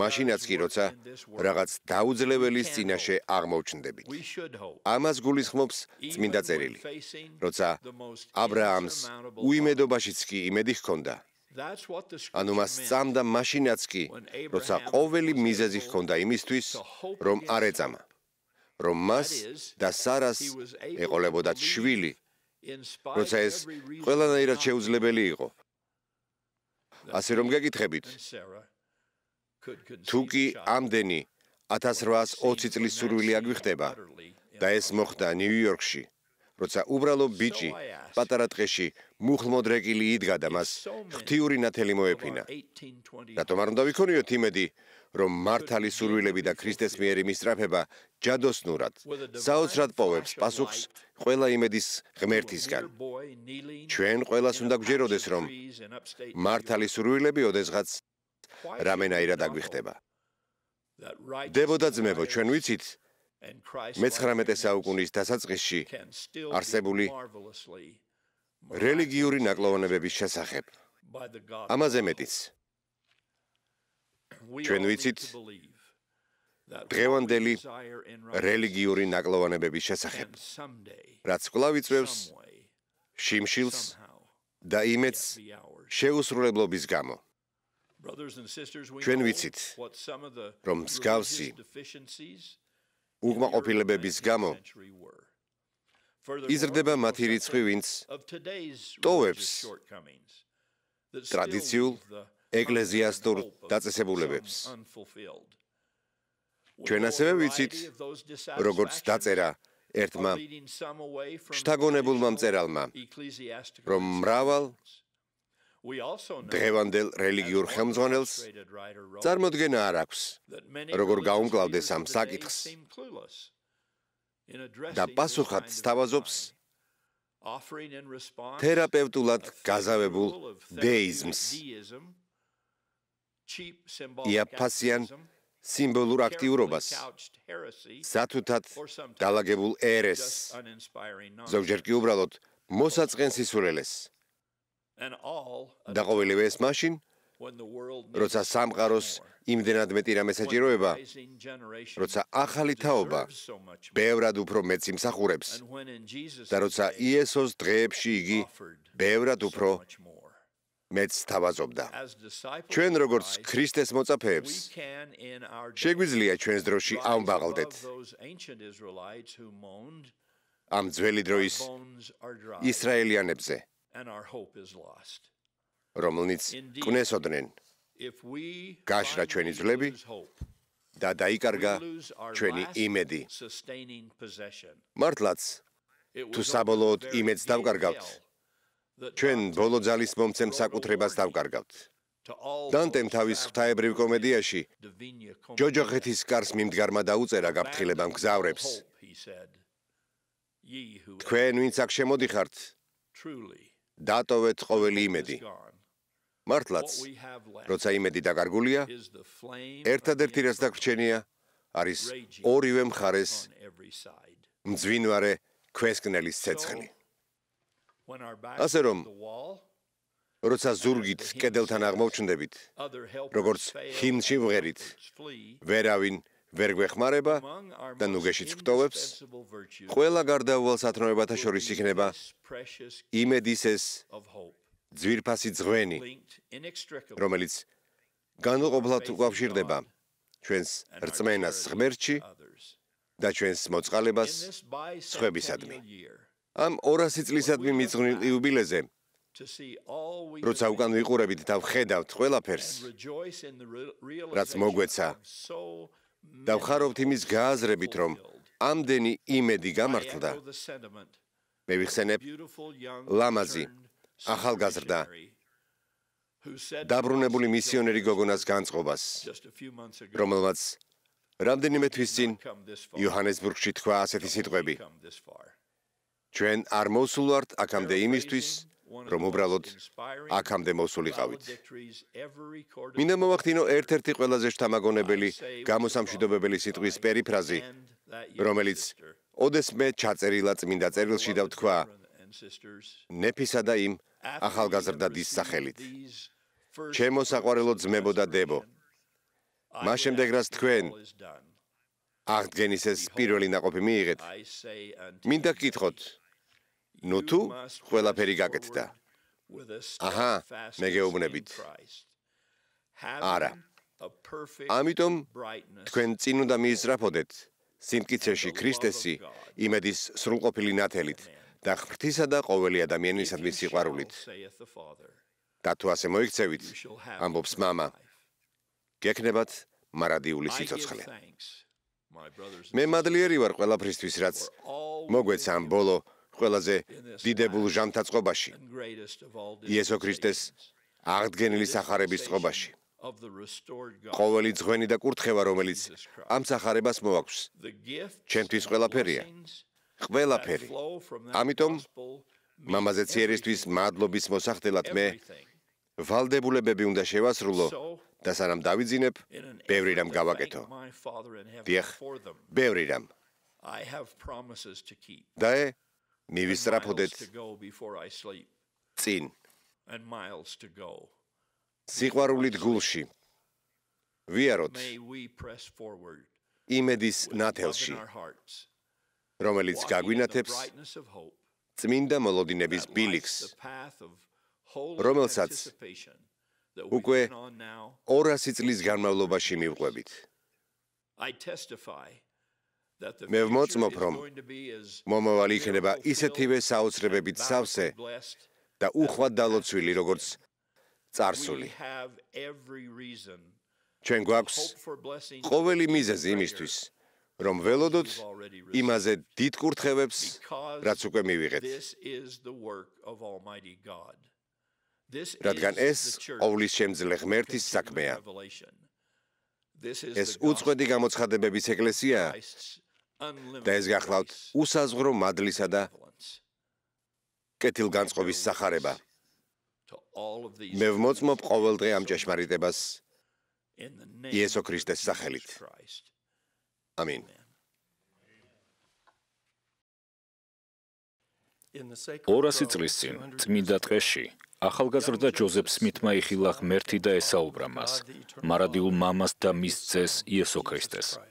მაშინაც კი როცა რაღაც დაუძლებელის წინაშე აღმოჩნდებით. ამას გულისხმობს წმინდა წერილი, როცა აბრაამს უიმედობაშიც კი იმედი ჰქონდა. ანუ მას სწამდა მაშინაც კი, როცა ყოველი მიზეზი ჰქონდა იმისთვის, რომ არ ეწამა, რომ მას და სარას ეყოლებოდათ შვილი, როცა ეს ყველანაირად შეუძლებელი იყო. ასე რომ გეკითხებით, თუ კი ამდენი 1820 წლის სურვილი აგვიხდება და ეს მოხდა ნიუ-იორკში, როცა უბრალო ბიჭი პატარა ტყეში მუხლმოდრეკილი იდგა და მას ღვთიური ნათელი მოეფინა. რატომ არ უნდა ვიქონიოთ იმედი, რომ მართალი სურვილები და ქრისტეს მიერი მისწრაფება ჯადოსნურად, საოცრად პოვებს პასუხს ყველა იმედის ღმერთისგან. ჩვენ ყველას უნდა გვჯეროდეს, რომ მართალი სურვილები ოდესღაც რამენაირად აგვიხდება. დებო და ძმებო, ჩვენ ვიცით, მე-19 საუკუნის დასაწყისში არსებული რელიგიური ნაკლოვანებების შესახებ. ამაზე მეტიც. ჩვენ ვიცით დღევანდელი რელიგიური ნაკლოვანებების შესახებ, რაც კვლავ იწვევს შიმშილს და იმედს შეუსრულებლობის გამო. ჩვენ ვიცით, რომ მსგავსი უკმაყოფილებების გამო იზრდება მათი რიცხვი, ვინც ტოვებს ტრადიციულ ეკლესიასტურ დაწესებულებებს. ჩვენ ასევე ვიცით, როგორც დაწერა ერთმა შთაგონებულმა მწერალმა, რომ მრავალ დღევანდელ რელიგიურ ხელმძღვანელს წარმოდგენა არ აქვს, როგორ გაუმკლავდეს ამ საკითხს და პასუხად სთავაზობს თერაპევტულად გაზავებულ დეიზმს, იაფფასიან სიმბოლურ აქტიურობას, სათუთად დალაგებულ ერესს, ზოგჯერ კი უბრალოდ მოსაწყენ სისულელეს. და ყოველივე ეს მაშინ, როცა სამყაროს იმდენად მეტი რამე საჭიროება, როცა ახალი თაობა ბევრად უფრო მეტს იმსახურებს და როცა იესოს დღეებში იგი ბევრად უფრო მეც თავაზობდა. ჩვენ როგორც ქრისტეს მოწაფეებს შეგვიძლია ჩვენს დროში ამბაღლდეთ ამ ძველი დროის ისრაელიანებზე, რომელნიც კვნესოდნენ გაშრა ჩვენი ძვლები და დაიკარგა ჩვენი იმედი. მართლაც, თუ საბოლოოდ იმედს დავკარგავთ, ჩვენ ბოლო ძალის მომცემ საკუთრებას დავკარგავთ. დანტემ თავის ღვთაებრივ კომედიაში ჯოჯოხეთის კარს მიმდგარმა დაუწერა გაფრთხილება მგზავრებს. თქვენ, ვინც აქ შემოდიხართ, დატოვეთ ყოველი იმედი. მართლაც, როცა იმედი დაკარგულია, ერთადერთი რაც დაგვრჩენია, არის ორივე მხარეს მძვინვარე ქვესკნელის ცეცხლი. ასე რომ, როცა ზურგით კედელთან აღმოჩნდებით, როგორც ჰიმნში ვღერით, ვერავინ ვერ გვეხმარება და ნუ გეშიც გვტოვებს, ყველა გარდაუვალ სათნოებათა შორის იქნება იმედის ეს ძვირფასი ძღვენი, რომელიც განუყოფლად უკავშირდება ჩვენს რწმენას ღმერთში და ჩვენს მოწყალებას სხვებისადმი. ამ 200 წლისადმი მიძღვნილ იუბილეზე როცა უკან ვიყურებით და ვხედავთ ყველაფერს, რაც მოგვეცა, და ვხარობთ იმის გააზრებით, რომ ამდენი იმედი გამართლდა, მე ვიხსენებ ლამაზი, ახალგაზრდა, დაბრუნებული მისიონერი გოგონას განწყობას, რომელმაც რამდენიმე თვის წინ იოჰანესბურგში თქვა ასეთი სიტყვები: ჩვენ არ მოვსულვართ აქამდე იმისთვის, რომ უბრალოდ აქამდე მოვსულიყავით. მინდა მოვახდინო ერთ-ერთი ყველაზე შთამაგონებელი, გამოსამშვიდობებელი სიტყვის პერიფრაზი, რომელიც ოდესმე ჩაწერილა წმინდა წერილში და ვთქვა ნეფისა და იმ ახალგაზრდა დის სახელით. ჩემო საყვარელო ძმებო და დებო, მას შემდეგ რაც თქვენ აღდგენის ეს პირველი ნაყოფი მიიღეთ, მინდა გკითხოთ, ნუ თუ ყველაფერი გაკეთდა? აჰა, მე გეუბნებით. არა. ამიტომ თქვენ წინ უნდა მიისწრაფოდეთ სიმტკიცეში ქრისტესი იმედის სრულყოფილი ნათელით და ღმრთისა და ყოველი ადამიანისადმი სიყვარულით. და თუ ასე მოიქცევით, ამბობს მამა, გექნებათ მარადიული სიცოცხლე. მე მადლიერი ვარ ყველაფრისთვის, რაც მოგვეცა ამ ბოლო ყველაზე დიდებულ ჟამთა წყობაში, იესო ქრისტეს აღდგენილი სახარების წყობაში. ყოველი ძღვენი და კურთხევა, რომელიც ამ სახარებას მოაქვს, ჩემთვის ყველაფერია. ყველაფერი. ამიტომ მამაზე ციერისთვის მადლობის მოსახდელად მე ვალდებულებები უნდა შევასრულო და სანამ დავიძინებ, ბევრი რამ გავაკეთო. დიახ, ბევრი რამ. და მივისწრაფოდეთ წინ. სიყვარულით გულში. ვიაროთ იმედის ნათელში, რომელიც გაგვინათებს წმინდა მოლოდინების ბილიქს, რომელსაც უკვე 200 წლის განმავლობაში მივყვებით. მე ვმოწმობ, რომ მომავალი იქნება ისეთივე საოცრებებით სავსე და უხვად დალოცვილი, როგორც წარსული. ჩვენ გვაქვს ყოველი მიზეზი იმისთვის, რომ ველოდოთ იმაზე დიდ კურთხევებს, რაც უკვე მივიღეთ. რადგან ეს ყოვლის შემძლე ღმერთის საქმეა. ეს უწყვეტი გამოცხადებების ეკლესიაა და ეს გახლავთ უსაზღვრო მადლისა და კეთილგანწყობის სახარება. მე ვმოწმობ ყოველდღე ამ ჭეშმარიტებას იესო ქრისტეს სახელით. ამინ. 200 წლის წინ, წმინდა დღეში, ახალგაზრდა ჯოზეფ სმითმა იხილა ღმერთი და ესაუბრა მას, მარადიულ მამას და მის ძეს იესო ქრისტეს.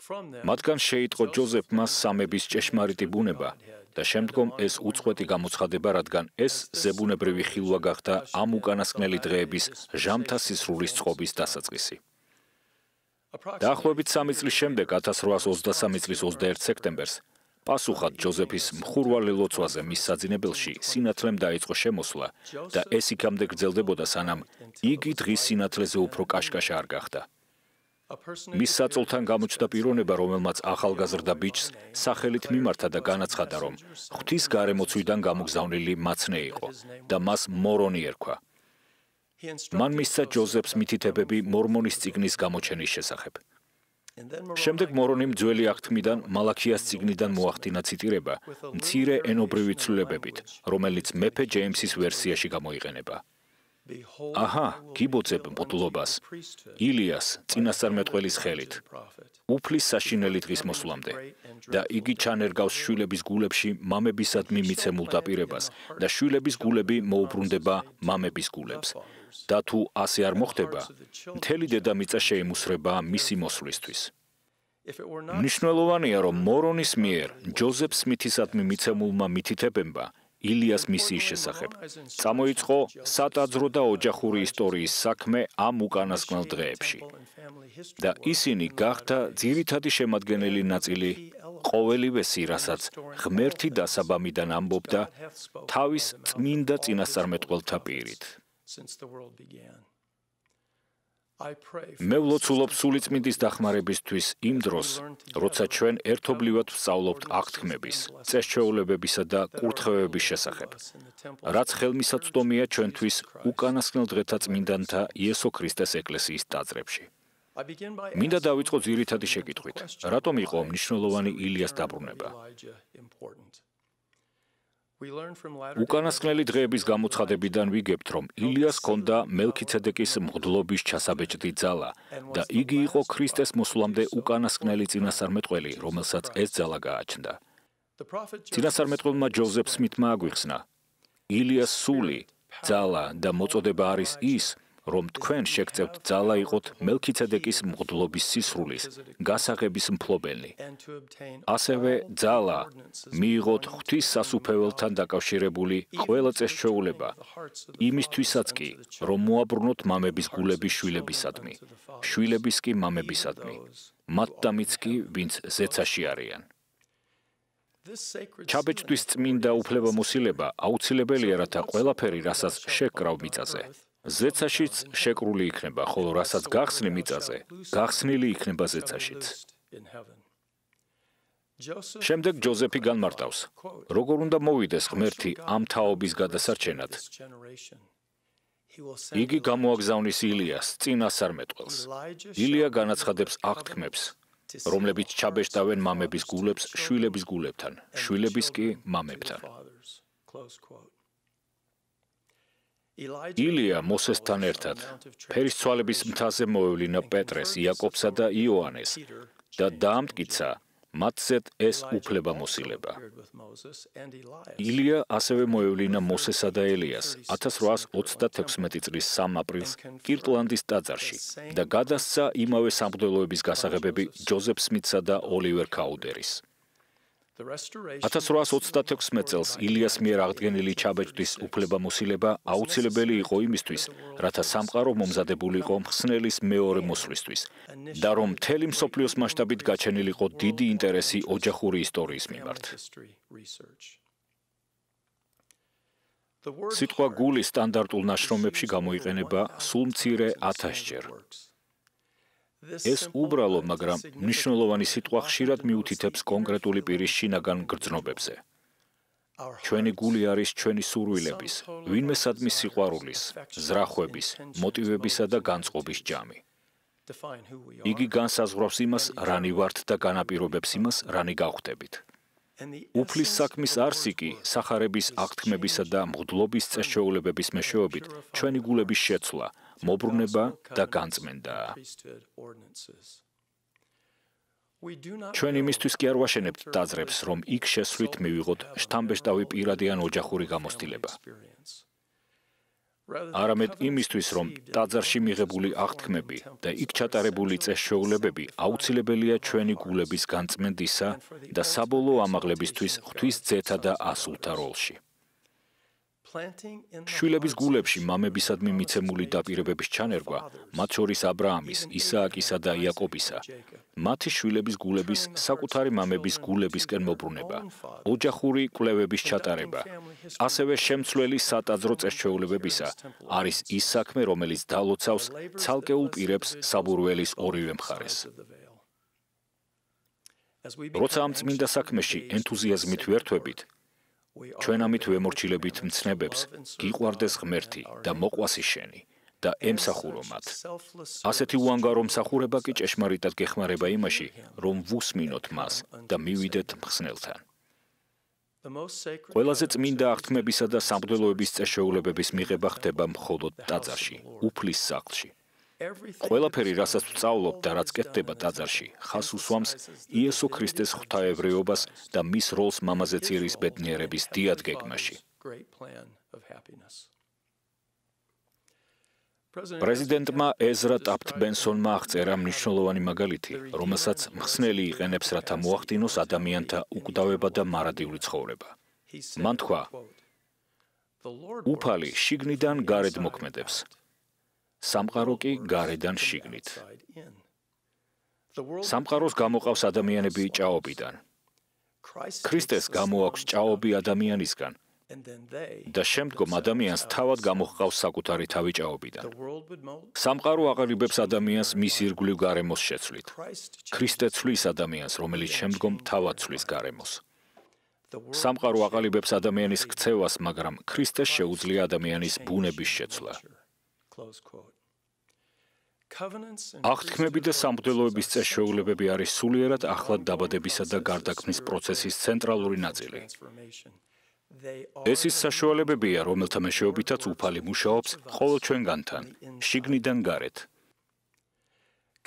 მათგან შეიტყო ჯოზეფმა სამების ჭეშმარიტი ბუნება და შემდგომ ეს უწყვეტი გამოცხადება, რადგან ეს ზებუნებრივი ხილვა გახდა ამ უკანასკნელი დღეების ჟამთა სისრულის წყობის დასაწყისი. დაახლოებით 3 წლის შემდეგ, 1823 წლის 21 სექტემბერს, პასუხად ჯოზეფის მხურვალე ლოცვაზე მის საძინებელში სინათლემ დაიწყო შემოსვლა და ეს იქამდე გრძელდებოდა, სანამ იგი დღის სინათლეზე უფრო კაშკაშა არ გახდა. მის საწოლთან გამოჩნდა პიროვნება, რომელმაც ახალგაზრდა ბიჭს სახელით მიმართა და განაცხადა, რომ ღვთის გარემოცვიდან გამოგზავნილი მაცნე იყო და მას მორონი ერქვა. მან მისცა ჯოზეფს მითითებები მორმონის წიგნის გამოჩენის შესახებ. შემდეგ მორონიმ ძველი აღთქმიდან მალაქიას წიგნიდან მოახდინა ციტირება მცირე ენობრივი ცვლილებებით, რომელიც მეფე ჯეიმსის ვერსიაში გამოიყენება. აჰა, გიბოძებ მღვდლობას, ილიას წინასწარმეტყველის ხელით, უფლის საშინელი დღის მოსვლამდე და იგი ჩანერგავს შვილების გულებში მამებისადმი მიცემულ დაპირებას და შვილების გულები მოუბრუნდება მამების გულებს. და თუ ასე არ მოხდება, მთელი დედამიწა შეიმუსრება მისი მოსვლისთვის. მნიშვნელოვანია, რომ მორონის მიერ ჯოზეფ სმითისადმი მიცემულმა მითითებებმა ილიას მისიის შესახებ წამოიწყო სატაძრო და ოჯახური ისტორიის საქმე ამ უკანასკნელ დღეებში და ისინი გახდა ძირითადი შემადგენელი ნაწილი ყოველივე სირასაც ღმერთი დასაბამიდან ამბობდა თავის წმინდა წინასწარმეტყველთა პირით. მე ვლოცულობ სულიწმინდის დახმარებისთვის იმ დროს, როცა ჩვენ ერთობლივად ვსწავლობთ აღთქმების, წესჩვეულებებისა და კურთხევების შესახებ, რაც ხელმისაწვდომია ჩვენთვის უკანასკნელ დღეთა წმინდანთა იესო ქრისტეს ეკლესიის ტაძრებში. მინდა დავიწყო ძირითადი შეკითხვით, რატომ იყო მნიშვნელოვანი ილიას დაბრუნება? უკანასკნელი დღეების გამოცხადებიდან ვიგებთ, რომ ილიას ჰქონდა მელქიცედეკის მღვდლობის ჩასაბეჭდი ძალა და იგი იყო ქრისტეს მოსვლამდე უკანასკნელი წინასწარმეტყველი, რომელსაც ეს ძალა გააჩნდა. წინასწარმეტყველმა ჯოზეფ სმითმა აგვიხსნა, ილიას სული, ძალა და მოწოდება არის ის, რომ თქვენ შეგწევთ ძალა იყოთ მელქიცედეკის მღვდლობის სისრულის, გასაღების მფლობელი. ასევე ძალა მიიღოთ ღვთის სასუფეველთან დაკავშირებული ყველა წესჩვეულება, იმისთვისაც კი, რომ მოაბრუნოთ მამების გულები შვილებისადმი, შვილების კი მამებისადმი, მათდამიც კი, ვინც ზეცაში არიან. ჩაბეჭდვის წმინდა უფლებამოსილება აუცილებელია, რათა ყველაფერი, რასაც შეკრავ მიწაზე, ზეცაშიც შეკრული იქნება, ხოლო რასაც გახსნი მიწაზე, გახსნილი იქნება ზეცაშიც. შემდეგ ჯოზეფი განმარტავს, როგორ უნდა მოვიდეს ღმერთი ამ თაობის გადასარჩენად. იგი გამოაგზავნის ილიას, წინასწარმეტყველს. ილია განაცხადებს აღთქმებს, რომლებიც ჩაბეჭდავენ მამების გულებს შვილების გულებთან, შვილების კი მამებთან. ილია მოსესთან ერთად ფერისცვალების მთაზე მოევლინა პეტრეს, იაკობსა და იოანეს და დაამტკიცა მათზეც ეს უფლებამოსილება. ილია ასევე მოევლინა მოსესა და ელიას 1836 წლის 3 აპრილს კირტლანდის ტაძარში და გადასცა იმავე სამღვდელოების გასაღებები ჯოზეფ სმითსა და ოლივერ კაუდერის. 1836 წელს ილიას მიერ აღდგენილი ჩაბეჭდის უფლებამოსილება აუცილებელი იყო იმისთვის, რათა სამყარო მომზადებულიყო მხსნელის მეორე მოსვლისთვის და რომ მთელი მსოფლიოს მასშტაბით გაჩენილიყო დიდი ინტერესი ოჯახური ისტორიის მიმართ. სიტყვა გული სტანდარტულ ნაშრომებში გამოიყენება სულ მცირე 1000-ჯერ. ეს უბრალო, მაგრამ მნიშვნელოვანი სიტყვა ხშირად მიუთითებს კონკრეტული პირის შინაგან გრძნობებზე. ჩვენი გული არის ჩვენი სურვილების, ვინმესადმი სიყვარულის, ზრახვების, მოტივებისა და განწყობის ჯამი. იგი განსაზღვრავს იმას, რანი ვართ და განაპირობებს იმას, რანი გავხდებით. უფლის საქმის არსი კი სახარების აღთქმებისა და მღვდლობის წესჩვეულებების მეშვეობით ჩვენი გულების შეცვლა, მობრუნება და განწმენდაა. ჩვენ იმისთვის კი არ ვაშენებთ ტაძრებს, რომ იქ შესვლით მივიღოთ შთამბეჭდავი პირადი ან ოჯახური გამოცდილება. არამედ იმისთვის, რომ ტაძარში მიღებული აღთქმები და იქ ჩატარებული წესჩვეულებები აუცილებელია ჩვენი გულების განწმენდისა და საბოლოო ამაღლებისთვის ღვთის ძეთა და ასულთა როლში. შვილების გულებში მამებისადმი მიცემული დაპირებების ჩანერგვა, მათ შორის აბრაამის, ისააკისა და იაკობისა, მათი შვილების გულების საკუთარი მამების გულებისკენ მობრუნება, ოჯახური კვლევების ჩატარება, ასევე შემცვლელი სატაძრო წესჩვეულებებისა, არის ის საქმე, რომელიც დალოცავს ცალკეულ პირებს საბურველის ორივე მხარეს. როცა ამ წმინდა საქმეში ენთუზიაზმით ვერთვებით, ჩვენ ამით ვემორჩილებით მცნებებს, გიყვარდეს ღმერთი და მოყვასი შენი და ემსახურო მათ. ასეთი უანგარო მსახურება კი ჭეშმარიტად გეხმარება იმაში, რომ ვუსმინოთ მას და მივიდეთ მხსნელთან. ყველაზე წმინდა აღთქმებისა და სამღვდელოების წესჩვეულებების მიღება ხდება მხოლოდ ტაძარში, უფლის სახლში. ყველაფერი, რასაც ვსწავლობ და რაც კეთდება ტაძარში, ხას უსვამს იესო ქრისტეს ღვთაევრეობას და მის როლს მამაზეციერის ბედნიერების დიად გეგმაში. პრეზიდენტმა ეზრა ტაფტ ბენსონმა აღწერა მნიშვნელოვანი მაგალითი, რომელსაც მხსნელი იყენებს, რათა მოახდინოს ადამიანთა უკვდავება და მარადიული ცხოვრება. მან თქვა: უფალი შიგნიდან გარეთ მოქმედებს. სამყარო კი გარედან შიგნით. სამყაროს გამოყავს ადამიანები ჭაობიდან. ქრისტეს გამოაქვს ჭაობი ადამიანისგან და შემდგომ ადამიანს თავად გამოჰყავს საკუთარი თავი ჭაობიდან. სამყარო აყალიბებს ადამიანს მის ირგვლივ გარემოს შეცვლით. ქრისტე ცვლის ადამიანს, რომელიც შემდგომ თავად ცვლის გარემოს. სამყარო აყალიბებს ადამიანის ქცევას, მაგრამ ქრისტეს შეუძლია ადამიანის ბუნების შეცვლა. აღთქმები და სამღვდელოების წესშეულებები არის სულიერად ახლად დაბადებისა და გარდაქმნის პროცესის ცენტრალური ნაწილი. ეს ის საშუალებებია, რომელთა მეშვეობითაც უფალი მუშაობს ყოველ ჩვენგანთან, შიგნიდან გარეთ.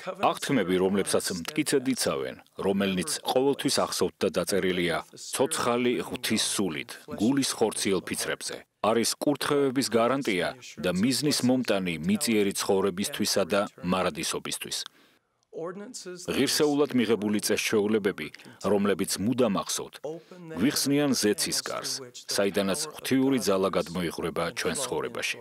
აღთქმები, რომლებსაც მტკიცედ იცავენ, რომელნიც ყოველთვის ახსოვთ და დაწერილია ცოცხალი ღვთის სულით, გულის ხორციელ ფიცრებზე, არის კურთხევების გარანტია და მიზნის მომტანი მიწიერი ცხოვრებისთვისა და მარადისობისთვის. ღირსეულად მიღებული წესშეულებები, რომლებიც მუდამ ახსოვთ, გვიხსნიან ზეცის კარს, საიდანაც ღვთიური ძალა გადმოიღრება ჩვენ ცხოვრებაში.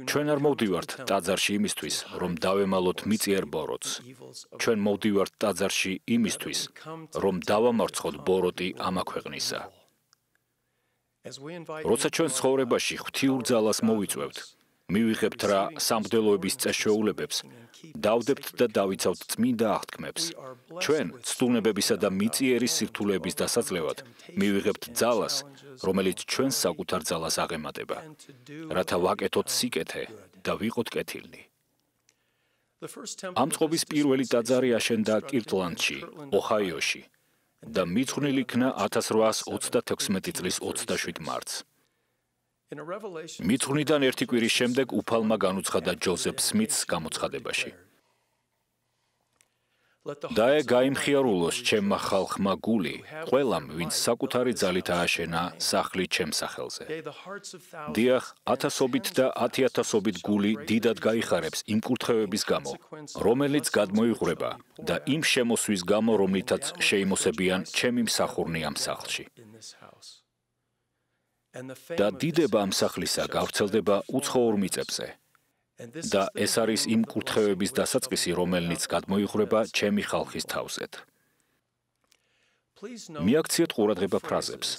ჩვენ არ მოვდივართ ტაძარში იმისთვის, რომ დავემალოთ მიწიერ ბოროტს. ჩვენ მოვდივართ ტაძარში იმისთვის, რომ დავამარცხოთ ბოროტი ამა ქვეყნისა. როცა ჩვენ ცხოვრებაში ღვთიურ ძალას მოვიწვევთ, მივიღებთ რა სამღვდელოების წესშეულებებს, დავდებთ და დავიცავთ წმინდა აღთქმებს. ჩვენ ცდუნებებისა და მიწიერი სირთულეების დასაძლევად მივიღებთ ძალას, რომელიც ჩვენს საკუთარ ძალას აღემატება, რათა ვაკეთოთ სიკეთე და ვიყოთ კეთილნი. ამ წყობის პირველი ტაძარი აშენდა კირტლანდში, ოჰაიოში და მიძღვნილი იქნა 1836 წლის 27 მარტს. მიძღვნიდან ერთი კვირის შემდეგ უფალმა განუცხადა ჯოზეფ სმითს გამოცხადებაში. დაე გაიმხიარულოს ჩემმა ხალხმა გული, ყველამ, ვინც საკუთარი ძალით ააშენა სახლი ჩემ სახელზე. დიახ, ათასობით და 10,000-ობით გული დიდად გაიხარებს იმ კურთხევების გამო, რომელიც გადმოიღრება და იმ შემოსვის გამო, რომლითაც შეიმოსებიან ჩემი მსახურნი ამ სახლში. და დიდება ამ სახლისა გავრცელდება უცხოურ მიწებზე. და ეს არის იმ კურთხევების დასაწყისი, რომელნიც გადმოიღრება ჩემი ხალხის თავზეთ. მიაქციეთ ყურადღება ფრაზებს.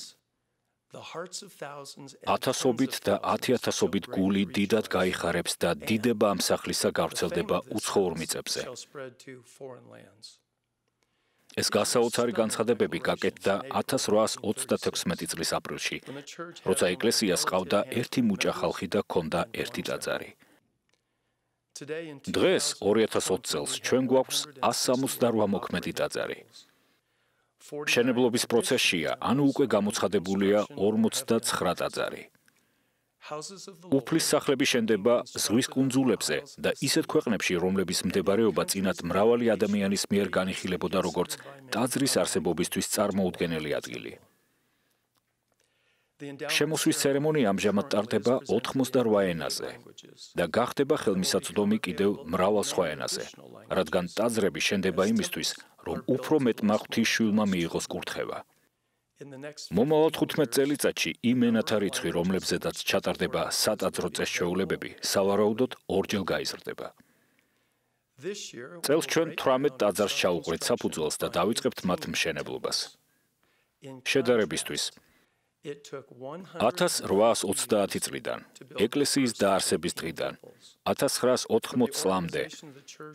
ათასობით და 10,000-ობით გული დიდად გაიხარებს და დიდება ამ სახლისა გავრცელდება უცხოურ მიწებზე. ეს გასაოცარი განცხადებები გაკეთდა 1836 წლის აპრილში, როცა ეკლესიას ყავდა ერთი მუჭა ხალხი და ჰქონდა ერთი ტაძარი. დღეს 2020 წელს ჩვენ გვაქვს 168 მოქმედი ტაძარი. მშენებლობის პროცესშია, ანუ უკვე გამოცხადებულია 49 ტაძარი. უფლის სახლები შენდება ზღვის კუნძულებზე და ისეთ ქვეყნებში, რომლების მდებარეობა წინათ მრავალი ადამიანის მიერ განიხილებოდა როგორც ტაძრის არსებობისთვის წარმოუდგენელი ადგილი. შემოსვის ცერემონია ამჟამად ტარდება 88 ენაზე და გახდება ხელმისაწვდომი კიდევ მრავალ სხვა ენაზე, რადგან ტაძრები შენდება იმისთვის, რომ უფრო მეტმა ღვთისშვილმა მიიღოს კურთხევა. მომავალ 15 წელიწადში იმ ენათა რიცხვი, რომლებზედაც ჩატარდება სატაძრო წესშეულებები, სავარაუდოდ ორჯერ გაიზრდება. წელს ჩვენ 18 ტაძარს ჩაუყრეთ საფუძველს და დავიწყებთ მათ მშენებლობას. შედარებისთვის 1830 წლიდან, ეკლესიის დაარსების დღიდან, 1980 წლამდე,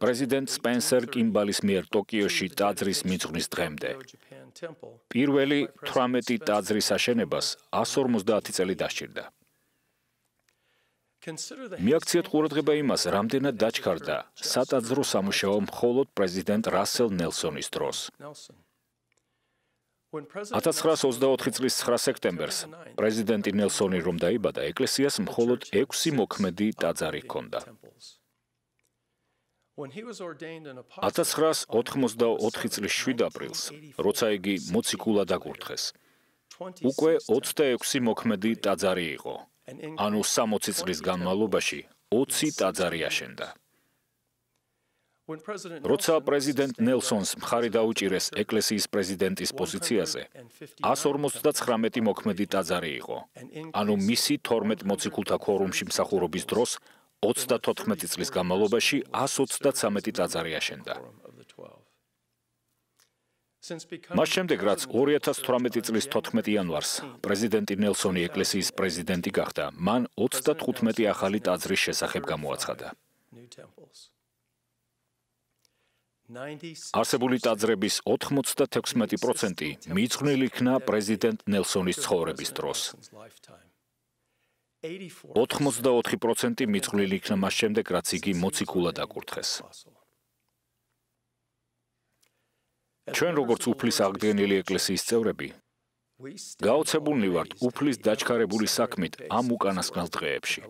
პრეზიდენტ სპენსერ კიმბალის მიერ ტოკიოში ტაძრის მიძღვნის დღემდე, პირველი 18 ტაძრის აშენებას 150 წელი დასჭირდა. მიაქციეთ ყურადღება იმას, რამდენად დაჩქარდა სატაძრო სამუშაო მხოლოდ პრეზიდენტ რასელ ნელსონის დროს. 1924 წლის 9 სექტემბერს პრეზიდენტი ნელსონი რომ დაიბადა, ეკლესიას მხოლოდ 6 მოქმედი ტაძარი ჰქონდა. 1984 წლის 7 აპრილს, როცა იგი მოციქულად აკურთხეს, უკვე 26 მოქმედი ტაძარი იყო, ანუ 60 წლის განმავლობაში 20 ტაძარი აშენდა. როცა პრეზიდენტ ნელსონს მხარი დაუჭირეს ეკლესიის პრეზიდენტის პოზიციაზე, 159 მოქმედი ტაძარი იყო, ანუ მისი 12 მოციქულთა ქორუმში მსახურობის დროს 34 წლის განმავლობაში 133 ტაძარი აშენდა. მას შემდეგ, რაც 2018 წლის 14 იანვარს პრეზიდენტი ნელსონი ეკლესიის პრეზიდენტი გახდა, მან 35 ახალი ტაძრის შესახებ გამოაცხადა. არსებული ტაძრების 96% მიძღვნილი იქნა პრეზიდენტ ნელსონის ცხოვრების დროს. 84% მიძღვნილი იქნა მას შემდეგ, რაც იგი მოციქულად აკურთხეს. ჩვენ როგორც უფლის აღდგენილი ეკლესიის წევრები, გაოცებულნი ვართ უფლის დაჩქარებული საქმით ამ უკანასკნელ დღეებში.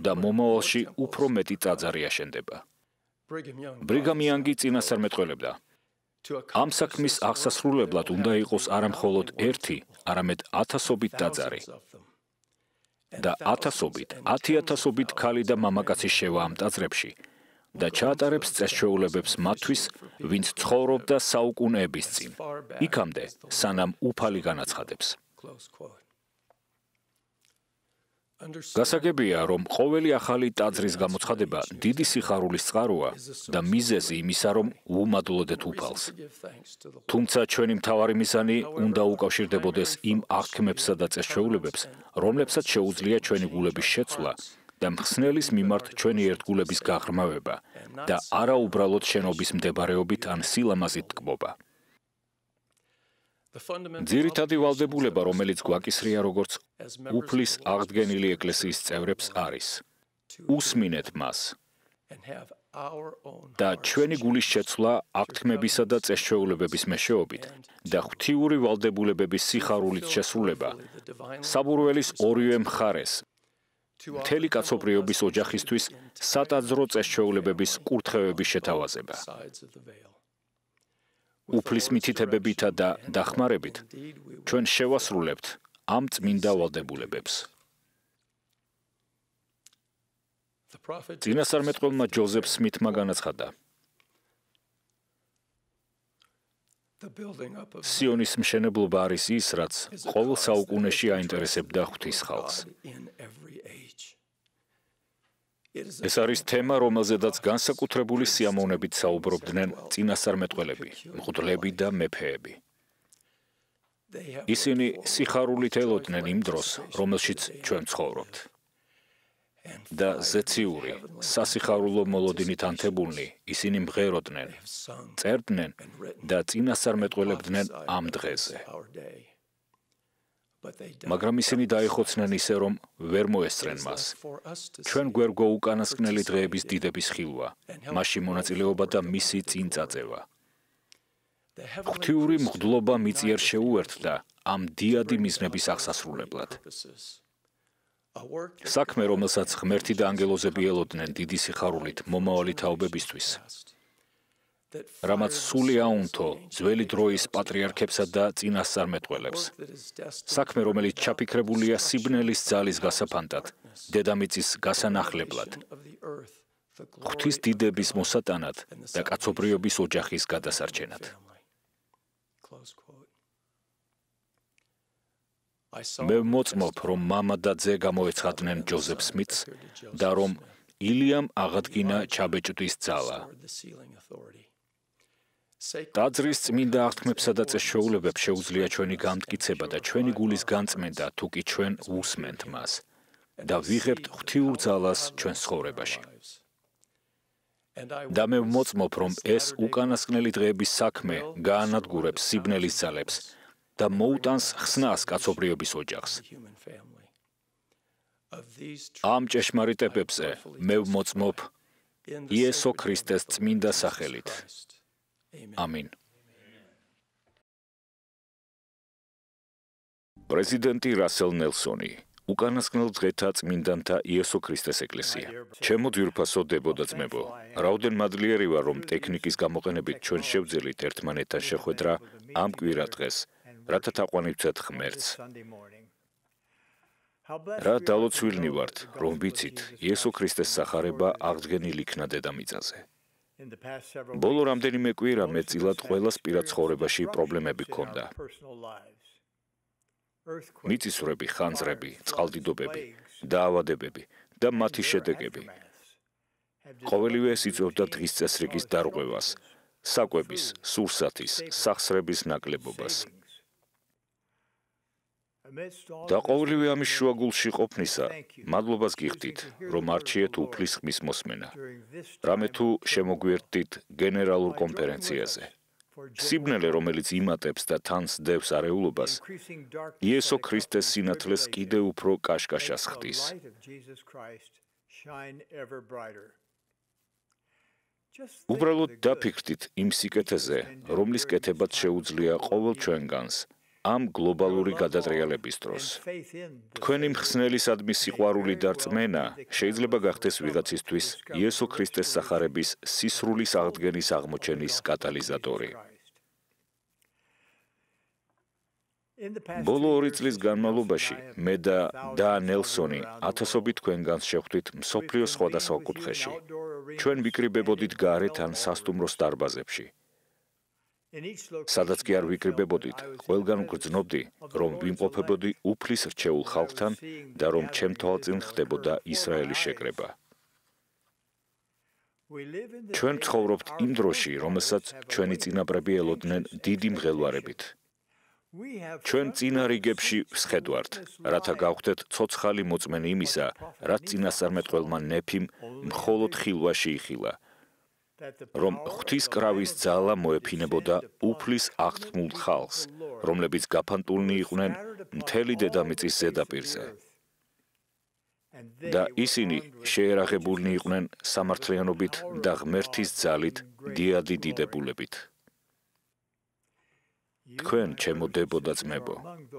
და მომავალში უფრო მეტი ტაძარი აშენდება. ბრიგამ იანგი წინასწარ მეტყველებდა. ამ საქმის აღსასრულებლად უნდა იყოს არა მხოლოდ ერთი, არამედ ათასობით ტაძარი. და ათასობით, 10,000-ობით ქალი და მამაკაცი შევა ამ ტაძრებში და ჩაატარებს წესჩვეულებებს მათთვის, ვინც ცხოვრობდა საუკუნეების წინ, იქამდე, სანამ უფალი განაცხადებს. გასაგებია, რომ ყოველი ახალი ტაძრის გამოცხადება დიდი სიხარულის წყაროა და მიზეზი იმისა, რომ უუმადლოდეთ უფალს. თუმცა ჩვენი მთავარი მიზანი უნდა უკავშირდებოდეს იმ აღთქმებსა და წესჩვეულებებს, რომლებსაც შეუძლია ჩვენი გულების შეცვლა და მხსნელის მიმართ ჩვენი ერთგულების გაღრმავება და არა უბრალოდ შენობის მდებარეობით ან სილამაზით ტკბობა. ძირითადი ვალდებულება, რომელიც გვაკისრია როგორც უფლის აღდგენილი ეკლესიის წევრებს არის უსმინეთ მას და ჩვენი გულის შეცვლა აღთქმებისა და წესჩვეულებების მეშვეობით და ღვთიური ვალდებულებების სიხარულით შესრულება საბურველის ორივე მხარეს მთელი კაცობრიობის ოჯახისთვის სატაძრო წესჩვეულებების კურთხევების შეთავაზება. უფლის მითითებებითა და დახმარებით ჩვენ შევასრულებთ ამ წმინდა ვალდებულებებს. წინასწარმეტყველმა ჯოზეფ სმითმა განაცხადა: სიონის მშენებლობა არის ის, რაც ყოველ საუკუნეში აინტერესებდა ღვთის ხალხს. ეს არის თემა, რომელზედაც განსაკუთრებული სიამოვნებით საუბრობდნენ წინასწარმეტყველები, მღვდლები და მეფეები. ისინი სიხარულით ელოდნენ იმ დროს, რომელშიც ჩვენ ცხოვრობთ. და ზეციური, სასიხარულო მოლოდინით ანთებულნი, ისინი მღეროდნენ, წერდნენ და წინასწარმეტყველებდნენ ამ დღეზე. მაგრამ ისინი დაიხოცნენ ისე, რომ ვერ მოესწრენ მას. ჩვენ გვერგო უკანასკნელი დღეების დიდების ხილვა, მასში მონაწილეობა და მისი წინ წაწევა. ღვთიური მღვდლობა მიწიერ შეუერთდა ამ დიადი მიზნების აღსასრულებლად. საქმე, რომელსაც ღმერთი და ანგელოზები ელოდნენ დიდი სიხარულით მომავალი თაობებისთვის, რამაც სული აუნთო ძველი დროის პატრიარქებსა და წინასწარმეტყველებს. საქმე, რომელიც ჩაფიქრებულია სიბნელის ძალის გასაფანტად, დედამიწის გასანახლებლად, ღვთის დიდების მოსატანად და კაცობრიობის ოჯახის გადასარჩენად. მე მოწმობ, რომ მამა და ძე გამოეცხადნენ ჯოზეფ სმითს და რომ ილიამ აღადგინა ჩაბეჭდის ძალა. ტაძრის წმინდა აღთქმებსა და წესჩვეულებებს შეუძლია ჩვენი გამტკიცება და ჩვენი გულის განწმენდა, თუ კი ჩვენ უსმენთ მას და ვიღებთ ღვთიურ ძალას ჩვენს ცხოვრებაში. და მე მოწმობ, რომ ეს უკანასკნელი დღეების საქმე გაანადგურებს სიბნელის ძალებს და მოუტანს ხსნას კაცობრიობის ოჯახს. ამ ჭეშმარიტებებზე მე მოწმობ იესო ქრისტეს წმინდა სახელით. ამინ. პრეზიდენტი რასელ ნელსონი, უკანასკნელ დღეთა წმინდანთა იესო ქრისტეს ეკლესია. ჩემო ძვირფასო დებო და ძმებო, რაოდენ მადლიერი ვარ, რომ ტექნიკის გამოყენებით ჩვენ შევძელით ერთმანეთთან შეხვედრა ამ კვირა დღეს, რათა თაყვანივცეთ ღმერთს. რა დალოცვილნი ვართ, რომ ვიცით, იესო ქრისტეს სახარება აღდგენილი იქნა დედამიწაზე. ბოლო რამდენიმე კვირა მეტწილად ყველას პირად ცხოვრებაში პრობლემები ჰქონდა. მიწისძვრები, ხანძრები, წყალდიდობები, დაავადებები და მათი შედეგები. ყოველივე ეს იწვევდა დღის წესრიგის დარღვევას, საკვების, სურსათის, სახსრების ნაკლებობას. და ყოველივე ამის შუაგულში ყოფნისა, მადლობას გიხდით, რომ არჩიეთ უფლის ხმის მოსმენა, რამე თუ შემოგვიერთდით გენერალურ კონფერენციაზე. სიბნელე, რომელიც იმატებს და თან სდევს არეულობას, იესო ქრისტეს სინათლეს კიდევ უფრო კაშკაშას ხდის. უბრალოდ დაფიქრდით იმ სიკეთეზე, რომლის კეთებაც შეუძლია ყოველ ჩვენგანს, ამ გლობალური გადატრიალების დროს. თქვენი მხსნელისადმი სიყვარული და რწმენა შეიძლება გახდეს ვიღაცისთვის იესო ქრისტეს სახარების სისრულის აღდგენის აღმოჩენის კატალიზატორი. ბოლო 2 წლის განმავლობაში მე და ნელსონი ათასობით თქვენგანს შევხვდით მსოფლიოს სხვადასხვა კუთხეში. ჩვენ ვიკრიბებოდით გარეთ ან სასტუმროს დარბაზებში. სადაც კი არ ვიკრიბებოდით, ყველგან ვგრძნობდი, რომ ვიმყოფებოდი უფლის რჩეულ ხალხთან და რომ ჩემ თვალწინ ხდებოდა ისრაელის შეკრება. ჩვენ ცხოვრობთ იმ დროში, რომელსაც ჩვენი წინაპრები ელოდნენ დიდი მღელვარებით. ჩვენ წინა რიგებში ვსხედვართ, რათა გავხდეთ ცოცხალი მოწმენი იმისა, რაც წინასწარმეტყველმა ნეფიმ მხოლოდ ხილვაში იხილა, რომ ღვთისკრავის ძალა მოეფინებოდა უფლის აღთქმულ ხალხს, რომლებიც გაფანტულნი იყვნენ მთელი დედამიწის ზედაპირზე. და ისინი შეერაღებულნი იყვნენ სამართლიანობით და ღმერთის ძალით დიადი დიდებულებით. თქვენ, ჩემო დებო და ძმებო,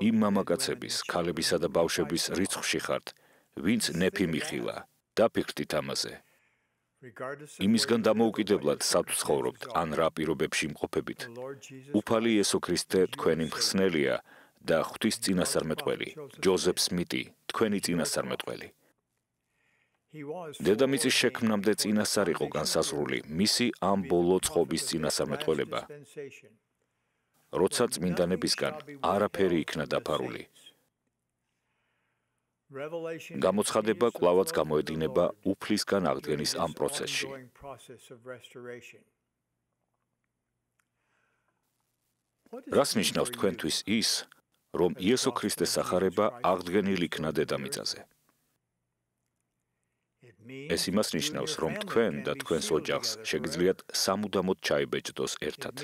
იმ მამაკაცების, ქალებისა და ბავშვების რიცხვში ხართ, ვინც ნეფი მიხილა, დაფიქრდით ამაზე. იმისგან დამოუკიდებლად სად ვცხოვრობთ ან რა პირობებში იმყოფებით, უფალი იესო ქრისტე თქვენი მხსნელია და ღვთის წინასწარმეტყველი, ჯოზეფ სმიტი, თქვენი წინასწარმეტყველი. დედამიწის შექმნამდე წინასწარ იყო განსაზღვრული მისი ამ ბოლო წყობის წინასწარმეტყველება. როცა წმინდანებისგან არაფერი იქნა დაფარული. გამოცხადება კვლავაც გამოედინება უფლისგან აღდგენის ამ პროცესში. რას ნიშნავს თქვენთვის ის, რომ იესო ქრისტეს სახარება აღდგენილ იქნა დედამიწაზე? ეს იმას ნიშნავს, რომ თქვენ და თქვენს ოჯახს შეგიძლიათ სამუდამოდ ჩაიბეჭდოს ერთად.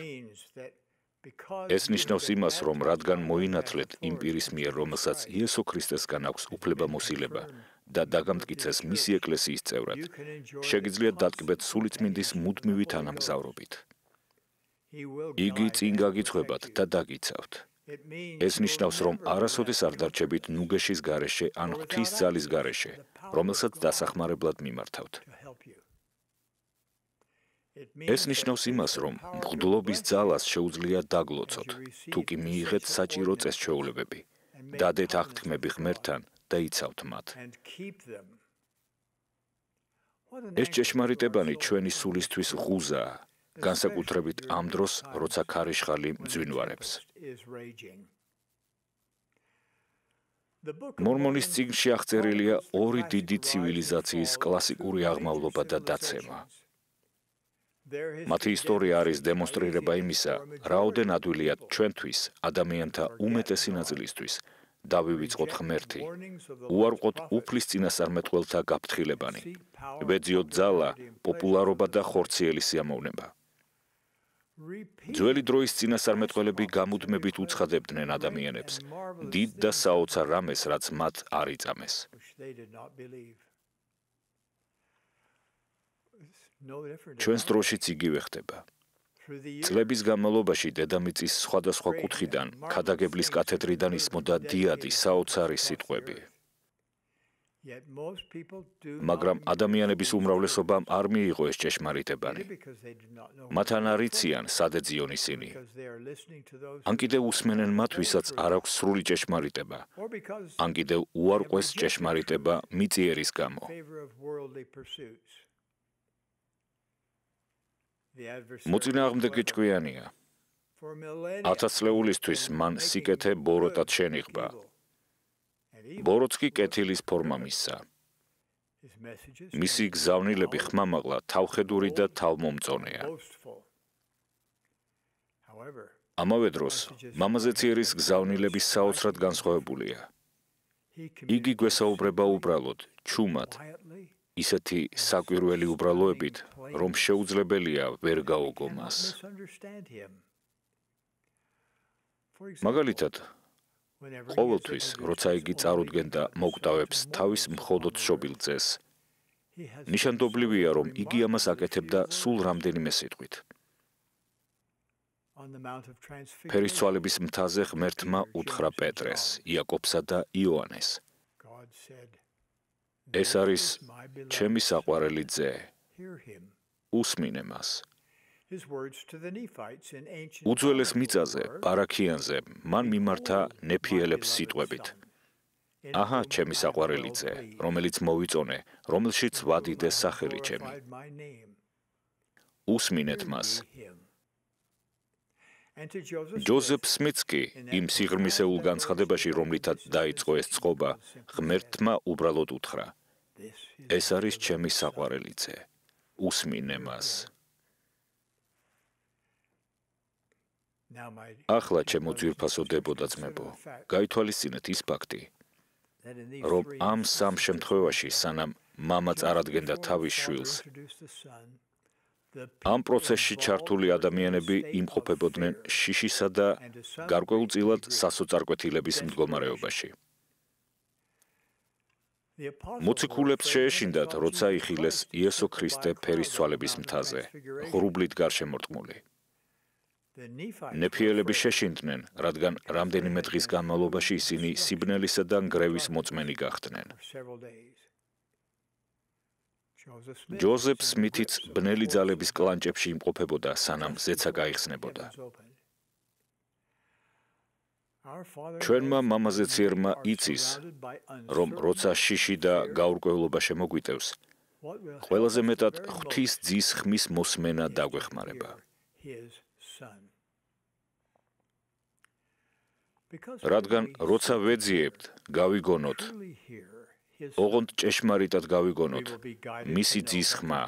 ეს ნიშნავს იმას, რომ რადგან მოინათლეთ იმ პირის მიერ, რომელსაც იესო ქრისტესგან აქვს უფლებამოსილება და დაგამტკიცეს მისი ეკლესიის წევრად, შეგიძლიათ დატკბეთ სულიწმინდის მუდმივი თანამგზავრობით. იგი წინ გაგიძღვებათ და დაგიცავთ. ეს ნიშნავს, რომ არასოდეს არ დარჩებით ნუგეშის გარეშე ან ღვთის ძალის გარეშე, რომელსაც დასახმარებლად მიმართავთ. ეს ნიშნავს იმას, რომ მღვდლობის ძალას შეუძლია დაგლოცოთ, თუ კი მიიღეთ საჭირო წესჩვეულებები, დადეთ აღთქმები ღმერთთან და იცავთ მათ. ეს ჭეშმარიტებანი ჩვენი სულისთვის ღუზაა, განსაკუთრებით ამ დროს, როცა ქარიშხალი მძვინვარებს. მორმონის წიგნში აღწერილია 2 დიდი ცივილიზაციის კლასიკური აღმავლობა და დაცემა. მათი ისტორია არის დემონსტრირება იმისა, რაოდენ ადვილია ჩვენთვის, ადამიანთა უმეტესი ნაწილისთვის, დავივიწყოთ ღმერთი, უარყოთ უფლის წინასწარმეტყველთა გაფრთხილებანი, ვეძიოთ ძალა, პოპულარობა და ხორციელი სიამოვნება. ძველი დროის წინასწარმეტყველები გამუდმებით უცხადებდნენ ადამიანებს, დიდ და საოცარ რამეს, რაც მათ არ იწამეს. ჩვენს დროშიც იგივე ხდება. წლების განმავლობაში დედამიწის სხვადასხვა კუთხიდან, ქადაგებლის კათედრიდან ისმოდა დიადი საოცარი სიტყვები. მაგრამ ადამიანების უმრავლესობამ არ მიიღო ეს ჭეშმარიტებანი. მათთან არ იციან, სად ეძიონ ისინი. ან კიდევ უსმენენ მათ, ვისაც არ აქვს სრული ჭეშმარიტება, ან კიდევ უარყვეს ჭეშმარიტება მიწიერის გამო. მოწინააღმდეგე ჭკვიანია. 1000 წლეულისთვის მან სიკეთე ბოროტად შენიღბა. ბოროტს კი კეთილის ფორმა მისცა. მისი გზავნილები ხმამაღლა, თავხედური და თავმომწონეა. ამავე დროს, მამაზეც იერის გზავნილების საოცრად განსხვავებულია. იგი გვესაუბრება უბრალოდ, ჩუმად, ისეთი საკვირველი უბრალოებით, რომ შეუძლებელია ვერ გაუგო მას. მაგალითად, ყოველთვის, როცა იგი წარუდგენდა მოკტავებს თავის მხოლოდ შობილ ძეს, ნიშანდობლივია, რომ იგი ამას აკეთებდა სულ რამდენიმე სიტყვით. ფერისცვალების მთაზე ღმერთმა უთხრა პეტრეს, იაკობსა და იოანეს. ეს არის ჩემი საყვარელი ძე. უსმინე მას. უძველეს მიწაზე, პარაქიანზე, მან მიმართა ნეფიელებს სიტყვებით. აჰა, ჩემი საყვარელი ძე, რომელიც მოვიწონე, რომელშიც ვადიდე სახელი ჩემი. უსმინეთ მას. ჯოზეფ სმითს კი იმ სიღრმისეულ განცხადებაში, რომლითაც დაიწყო ეს წყობა, ღმერთმა უბრალოდ უთხრა: ეს არის ჩემი საყვარელი ძე. უსმინე მას. ახლა ჩემო ძვირფასო დებო და ძმებო, გაითვალისწინეთ ის ფაქტი, რომ ამ სამ შემთხვევაში, სანამ მამა წარადგენდა თავის შვილს, ამ პროცესში ჩართული ადამიანები იმყოფებოდნენ შიშისა და გარკვეულწილად სასოწარკვეთილების მდგომარეობაში. მოციქულებს შეეშინდათ, როცა იხილეს იესო ქრისტე ფერისცვალების მთაზე, ღრუბლით გარშემორტყმული. ნეფიელები შეშინდნენ, რადგან რამდენიმე დღის განმავლობაში ისინი სიბნელისა და ნგრევის მოწმენი გახდნენ. ჯოზეფ სმითიც ბნელი ძალების კლანჭებში იმყოფებოდა, სანამ ზეცა გაიხსნებოდა. ჩვენმა მამაზეციერმა იცის, რომ როცა შიში და გაურკვევლობა შემოგვიტევს, ყველაზე მეტად ღვთის ძის ხმის მოსმენა დაგვეხმარება. რადგან როცა ვეძიებთ, გავიგონოთ, ოღონდ ჭეშმარიტად გავიგონოთ, მისი ძის ხმა,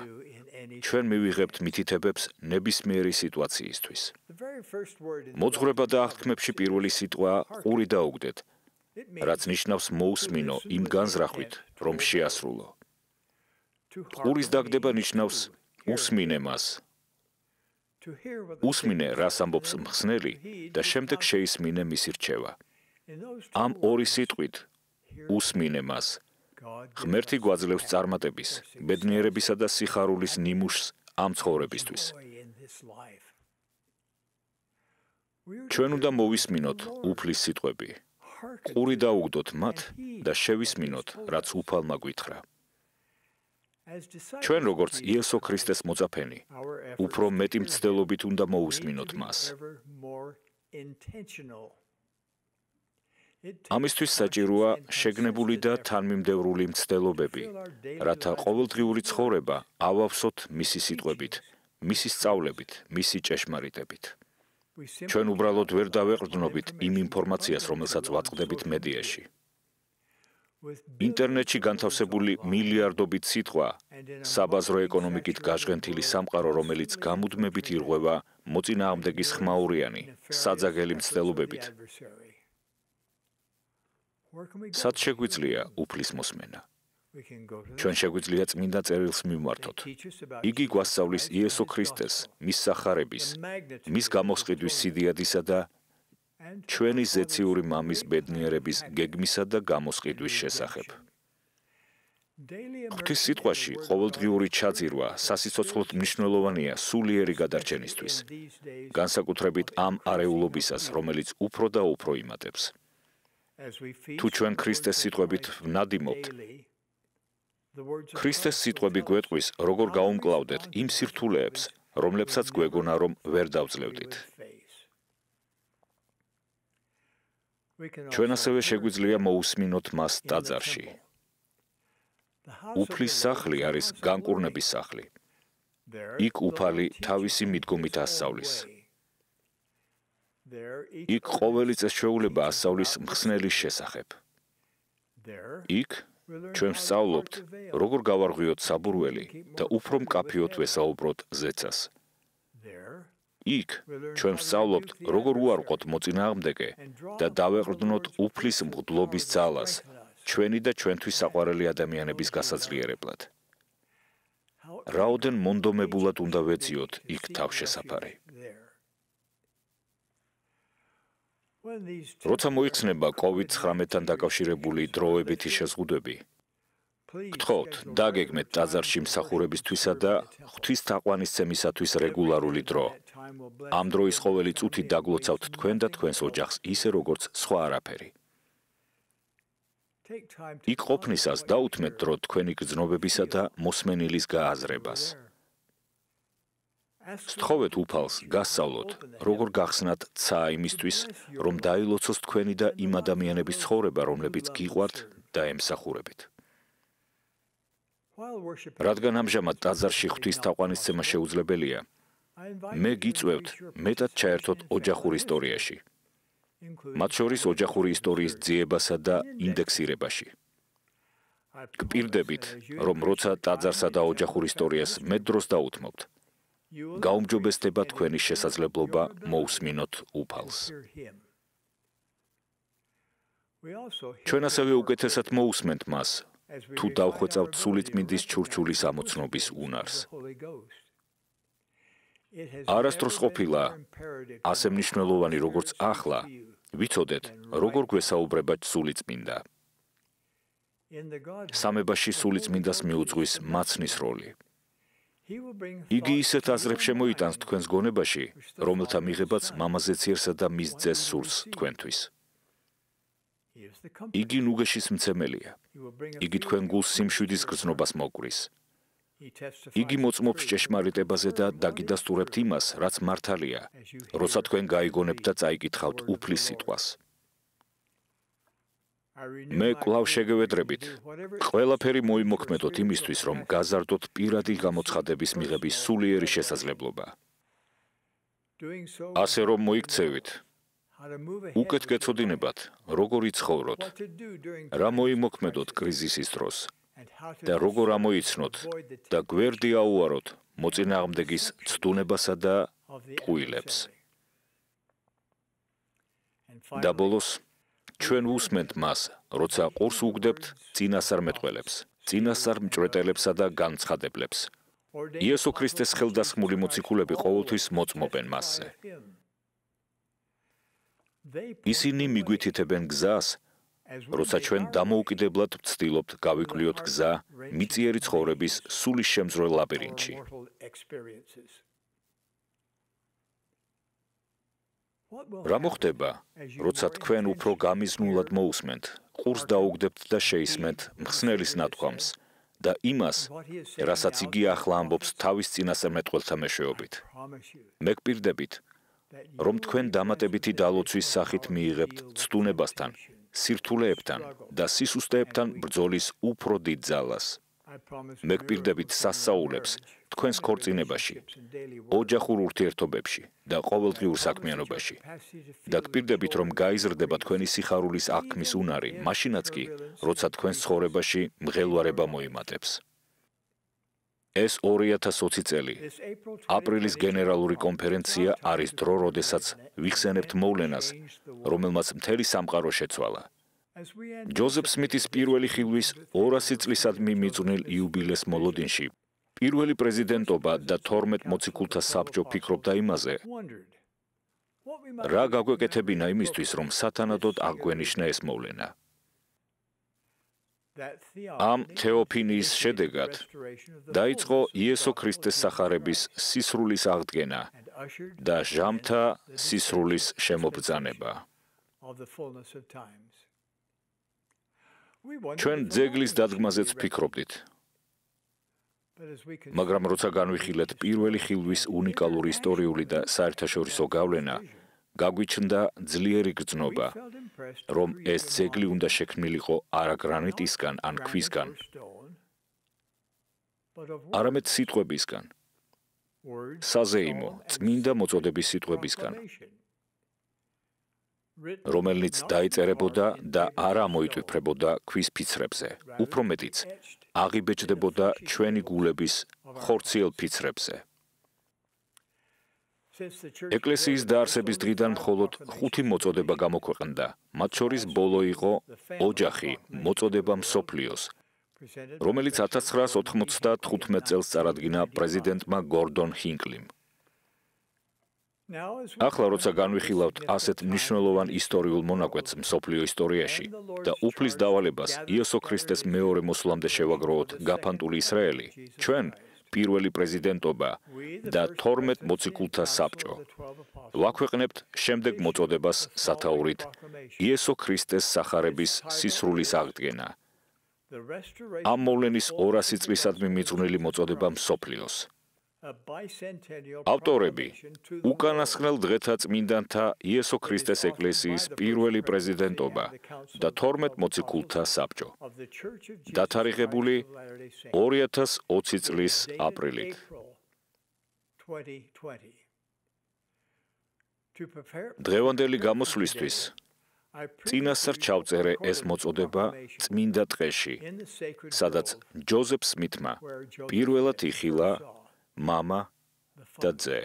ჩვენ მივიღებთ მითითებებს ნებისმიერი სიტუაციისთვის. მოძღვრება და აღთქმებში პირველი სიტყვა ყური დაუგდეთ, რაც ნიშნავს მოусმინო იმ განზრახვით, რომ შეასრულო. ყურის დაგდება ნიშნავს უსმინე მას. უსმინე, რას ამბობს მხსნელი და შემდეგ შეისმინე მისი რჩევა. ამ ორი სიტყვით უსმინე მას. ღმერთი გვაძლევს წარმატების, ბედნიერებისა და სიხარულის ნიმუშს ამ ცხოვრებისთვის. ჩვენ უნდა მოვისმინოთ უფლის სიტყვები. ყური დაუგდოთ მათ და შევისმინოთ, რაც უფალმა გვითხრა. ჩვენ როგორც იესო ქრისტეს მოწაფენი, უფრო მეტი მცდელობით უნდა მოვისმინოთ მას. ამისთვის საჭიროა შეგნებული და თანმიმდევრული მცდელობები, რათა ყოველდღიური ცხოვრება ავავსოთ მისი სიტყვებით, მისი სწავლებით, მისი ჭეშმარიტებით. ჩვენ უბრალოდ ვერ დავეყრდნობით იმ ინფორმაციას, რომელსაც ვაწყდებით მედიაში. ინტერნეტში განთავსებული მილიარდობით სიტყვა, საბაზრო ეკონომიკით გაჟღენთილი სამყარო, რომელიც გამუდმებით ირღვევა მოწინააღმდეგის ხმაურიანი, საძაგელი მცდელობებით. სად შეგვიძლია უფლის მოსმენა? ჩვენ შეგვიძლია წმინდა წერილს მივმართოთ. იგი გვასწავლის იესო ქრისტეს, მის სახარების, მის გამოსყიდვის სიდიადისა და ჩვენი ზეციური მამის ბედნიერების გეგმისა და გამოსყიდვის შესახებ. ღვთის სიტყვაში ყოველდღიური ჩაძირვა სასიცოცხლოდ მნიშვნელოვანია სულიერი გადარჩენისთვის, განსაკუთრებით ამ არეულობისას, რომელიც უფრო და უფრო იმატებს. თუ ჩვენ ქრისტეს სიტყვებით ვნადიმობთ, ქრისტეს სიტყვები გვეტყვის, როგორ გაუმკლავდეთ იმ სირთულეებს, რომლებსაც გვეგონა, რომ ვერ დავძლევდით. ჩვენ ასევე შეგვიძლია მოусმინოთ მას ტაძარში. უფლის სახლი არის განკურნების სახლი. იქ უფალი თავისი მიდგომით ასწავლის. იქ ყოველი წესჩვეულება ასწავლის მხსნელის შესახებ. იქ ჩვენ ვსწავლობთ, როგორ გავარღვიოთ საბურველი და უფრო მკაფიოდ ვესაუბროთ ზეცას. იქ ჩვენ ვსწავლობთ, როგორ უარყოთ მოწინააღმდეგე და დავეყრდნოთ უფლის მღვდლობის ძალას ჩვენი და ჩვენთვის საყვარელი ადამიანების გასაძლიერებლად. რაოდენ მონდომებულად უნდა ვეძიოთ იქ თავშესაფარი. როცა მოიხსნება COVID-19-თან დაკავშირებული დროებითი შეზღუდვები, გთხოვთ, დაგეგმეთ ტაძარში მსახურებისთვისა და ღვთისთაყვანისცემისათვის რეგულარული დრო. ამ დროის ყოველი წუთი დაგლოცავთ თქვენ და თქვენს ოჯახს, ისე როგორც სხვა არაფერი. იქ ყოფნისას დაუთმეთ დრო თქვენი გრძნობებისა და მოსმენილის გააზრებას. სთხოვეთ უფალს, გასწავლოთ, როგორ გახსნათ ცა იმისთვის, რომ დაილოცოს თქვენი და იმ ადამიანების ცხოვრება, რომლებიც გიყვართ და ემსახურებით. რადგან ამჟამად ტაძარში ღვთისთაყვანისცემა შეუძლებელია, მე გიწვევთ მეტად ჩაერთოთ ოჯახურ ისტორიაში, მათ შორის ოჯახური ისტორიის ძიებასა და ინდექსირებაში. გპირდებით, რომ როცა ტაძარსა და ოჯახურ ისტორიას მეტ დროს დაუთმობთ, გაუმჯობესდება თქვენი შესაძლებლობა მოусმინოთ უფალს. ჩვენ ასევე უკეთესად მოусმენთ მას, თუ დავხვეწავთ სულიწმინდის ჩურჩულის ამოცნობის უნარს. არასდროს ყოფილა ასე მნიშვნელოვანი, როგორც ახლა, ვიცოდეთ, როგორ გვესაუბრება სულიწმინდა. სამებაში სულიწმინდას მიუძღვის მაცნის როლი. იგი ისეთ აზრებს შემოიტანს თქვენს გონებაში, რომელთა მიღებაც მამაზეციერსა და მის ძეს სურს თქვენთვის. იგი ნუგეშის მცემელია. იგი თქვენ გულს სიმშვიდის გრძნობას მოკვრის. იგი მოწმობს ჭეშმარიტებაზე და დაგიდასტურებთ იმას, რაც მართალია, როცა თქვენ გაიგონებთ და წაიკითხავთ უფლის სიტყვას. მე კვლავ შეგევედრებით, ყველაფერი მოიმოქმედოთ იმისთვის, რომ გაზარდოთ პირადი გამოცხადების მიღების სულიერი შესაძლებლობა. ასე რომ მოიქცევით, უკეთ გეცოდინებათ, როგორ იცხოვროთ, რა მოიმოქმედოთ კრიზისის დროს და როგორ ამოიცნოთ და გვერდი აუაროთ მოწინააღმდეგის ცდუნებასა და ტყუილებს. და ბოლოს, ჩვენ ვუსმენთ მას, როცა ყურს უგდებთ წინასწარმეტყველებს, წინასწარმჭვრეტელებსა და განცხადებლებს. იესო ქრისტეს ხელდასხმული მოციქულები ყოველთვის მოწმობენ მასზე. ისინი მიგვითითებენ გზას, როცა ჩვენ დამოუკიდებლად ვცდილობთ გავიკვლიოთ გზა მიწიერი ცხოვრების სულის შემზრელ ლაბირინთში. რა მოხდება, როცა თქვენ უფრო გამიზნულად მოусმენთ, ყურს დაუგდებთ და შეისმენთ მხსნელის ნათქვამს და იმას, რასაც იგი ახლა ამბობს თავის წინასწარმეტყველთა მეშვეობით. მე გპირდებით, რომ თქვენ დამატებითი დალოცვის სახით მიიღებთ ცდუნებასთან, სირთულეებთან და სისუსტეებთან ბრძოლის უფრო დიდ ძალას. მე გპირდებით სასწაულებს თქვენს ქორწინებაში, ოჯახურ ურთიერთობებში და ყოველდღიურ საქმიანობაში და გპირდებით, რომ გაიზრდება თქვენი სიხარულის აღქმის უნარი, მაშინაც კი, როცა თქვენს ცხოვრებაში მღელვარება მოიმატებს. ეს 2020 წელი, აპრილის გენერალური კონფერენცია არის დრო, როდესაც ვიხსენებთ მოვლენას, რომელმაც მთელი სამყარო შეცვალა. ჯოზეფ სმითის პირველი ხილვის 200 წლისადმი მიძღვნილ იუბილეს მოლოდინში, პირველი პრეზიდენტობა და 12 მოციქულთა საბჭო ფიქრობდა იმაზე, რა გაგვეკეთებინა იმისთვის, რომ სათანადოდ აღგვენიშნა ეს მოვლენა. ამ თეოფინიის შედეგად დაიწყო იესო ქრისტეს სახარების სისრულის აღდგენა და ჟამთა სისრულის შემობრძანება. ჩვენ ძეგლის დადგმაზეც ვფიქრობდით, მაგრამ როცა განვიხილეთ პირველი ხილვის უნიკალური ისტორიული და საერთაშორისო გავლენა, გაგვიჩნდა ძლიერი გრძნობა, რომ ეს ძეგლი უნდა შექმნილიყო არა გრანიტისგან ან ქვისგან, არამედ სიტყვებისგან, საზეიმო, წმინდა მოწოდების სიტყვებისგან, რომელნიც დაიწერებოდა და არ ამოიტვიფრებოდა ქვის ფიცრებზე, უფრო მეტიც, აღიბეჭდებოდა ჩვენი გულების ხორციელ ფიცრებზე. ეკლესიის დაარსების დღიდან მხოლოდ 5 მოწოდება გამოქვეყნდა, მათ შორის ბოლო იყო ოჯახი, მოწოდება მსოფლიოს, რომელიც 1995 წელს წარადგინა პრეზიდენტმა გორდონ ჰინკლიმ. ახლა როცა განვიხილავთ ასეთ მნიშვნელოვან ისტორიულ მონაკვეთს მსოფლიო ისტორიაში და უფლის დავალებას იესო ქრისტეს მეორე მოსვლამდე შევაგროვოთ გაფანტული ისრაელი, ჩვენ პირველი პრეზიდენტობა და 12 მოციქულთა საბჭო ვაქვეყნებთ შემდეგ მოწოდებას სათაურით იესო ქრისტეს სახარების სისრულის აღდგენა. ამ მოვლენის 200 წლისადმი მიძღვნილი მოწოდება მსოფლიოს. ავტორები უკანასკნელ დღეთა წმინდანთა იესო ქრისტეს ეკლესიის პირველი პრეზიდენტობა და 12 მოციქულთა საბჭო. დათარიღებული 2020 წლის აპრილით. დღევანდელი გამოსვლისთვის წინასწარ ჩავწერე ეს მოწოდება წმინდა ტყეში, სადაც ჯოზეფ სმითმა პირველად იხილა მამა და ძე.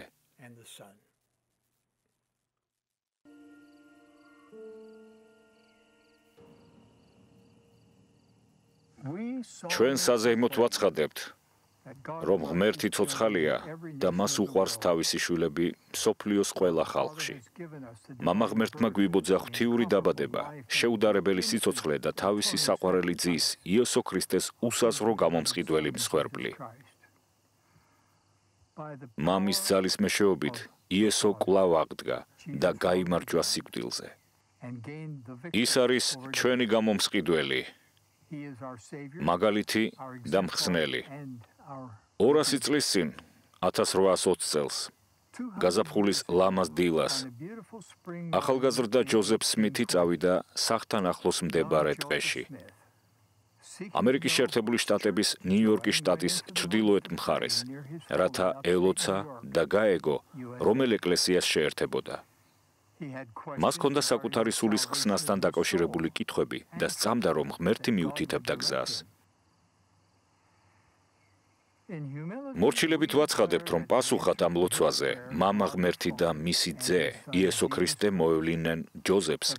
ჩვენ საზეიმოდ ვაცხადებთ, რომ ღმერთი ცოცხალია და მას უყვარს თავისი შვილები მსოფლიოს ყველა ხალხში. მამა ღმერთმა გვიბოძა ღვთიური დაბადება, შეუდარებელი სიცოცხლე და თავისი საყვარელი ძის, იესო ქრისტეს უსაზღვრო გამომსყიდველი მსხვერპლი. მამის ძალის მეშვეობით იესო კვლავ აღდგა და გაიმარჯვა სიკვდილზე. ის არის ჩვენი გამომსყიდველი, მაგალითი და მხსნელი. 200 წლის წინ, 1820 წელს, გაზაფხულის ლამაზ დილას, ახალგაზრდა ჯოზეფ სმითი წავიდა სახლთან ახლოს მდებარე ტყეში. ამერიკის შეერთებული შტატების ნიუ-იორკის შტატის ჩრდილოეთ მხარეს, რათა ელოცა და გაეგო, რომელ ეკლესიას შეერთებოდა. მას ჰქონდა საკუთარი სულის ხსნასთან დაკავშირებული კითხვები და სწამდა, რომ ღმერთი მიუთითებდა გზას. მორჩილებით ვაცხადებთ, რომ პასუხად ამ ლოცვაზე მამა ღმერთი და მისი ძე იესო ქრისტე მოევლინენ ჯოზეფს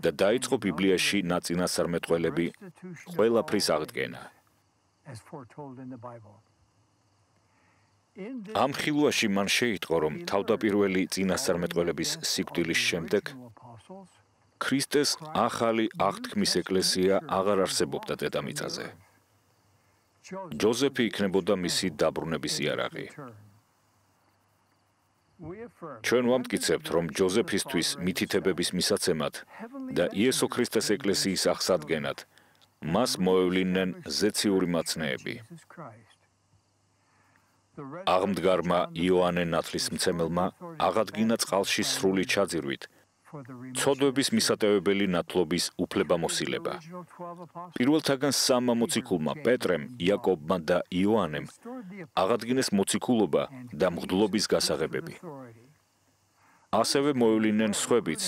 და დაიწყო ბიბლიაში ნაწინასწარმეტყველები ყველაფრის აღდგენა. ამ ხილვაში მან შეიტყო, რომ თავდაპირველი წინასწარმეტყველების სიკვდილის შემდეგ ქრისტეს ახალი აღთქმის ეკლესია აღარ არსებობდა დედამიწაზე. ჯოზეფი იქნებოდა მისი დაბრუნების იარაღი. ჩვენ ვამტკიცებთ, რომ ჯოზეფისთვის მითითებების მისაცემად და იესო ქრისტეს ეკლესიის აღსადგენად მას მოევლინენ ზეციური მაცნეები. აღმდგარმა იოანე ნათლისმცემელმა აღადგინა წყალში სრული ჩაძირვით ცოდვების მისატევებელი ნათლობის უფლებამოსილება. პირველთაგან 3 მოციქულმა პეტრემ, იაკობმა და იოანემ აღადგინეს მოციქულობა და მღვდლობის გასაღებები. ასევე მოევლინენ სხვებიც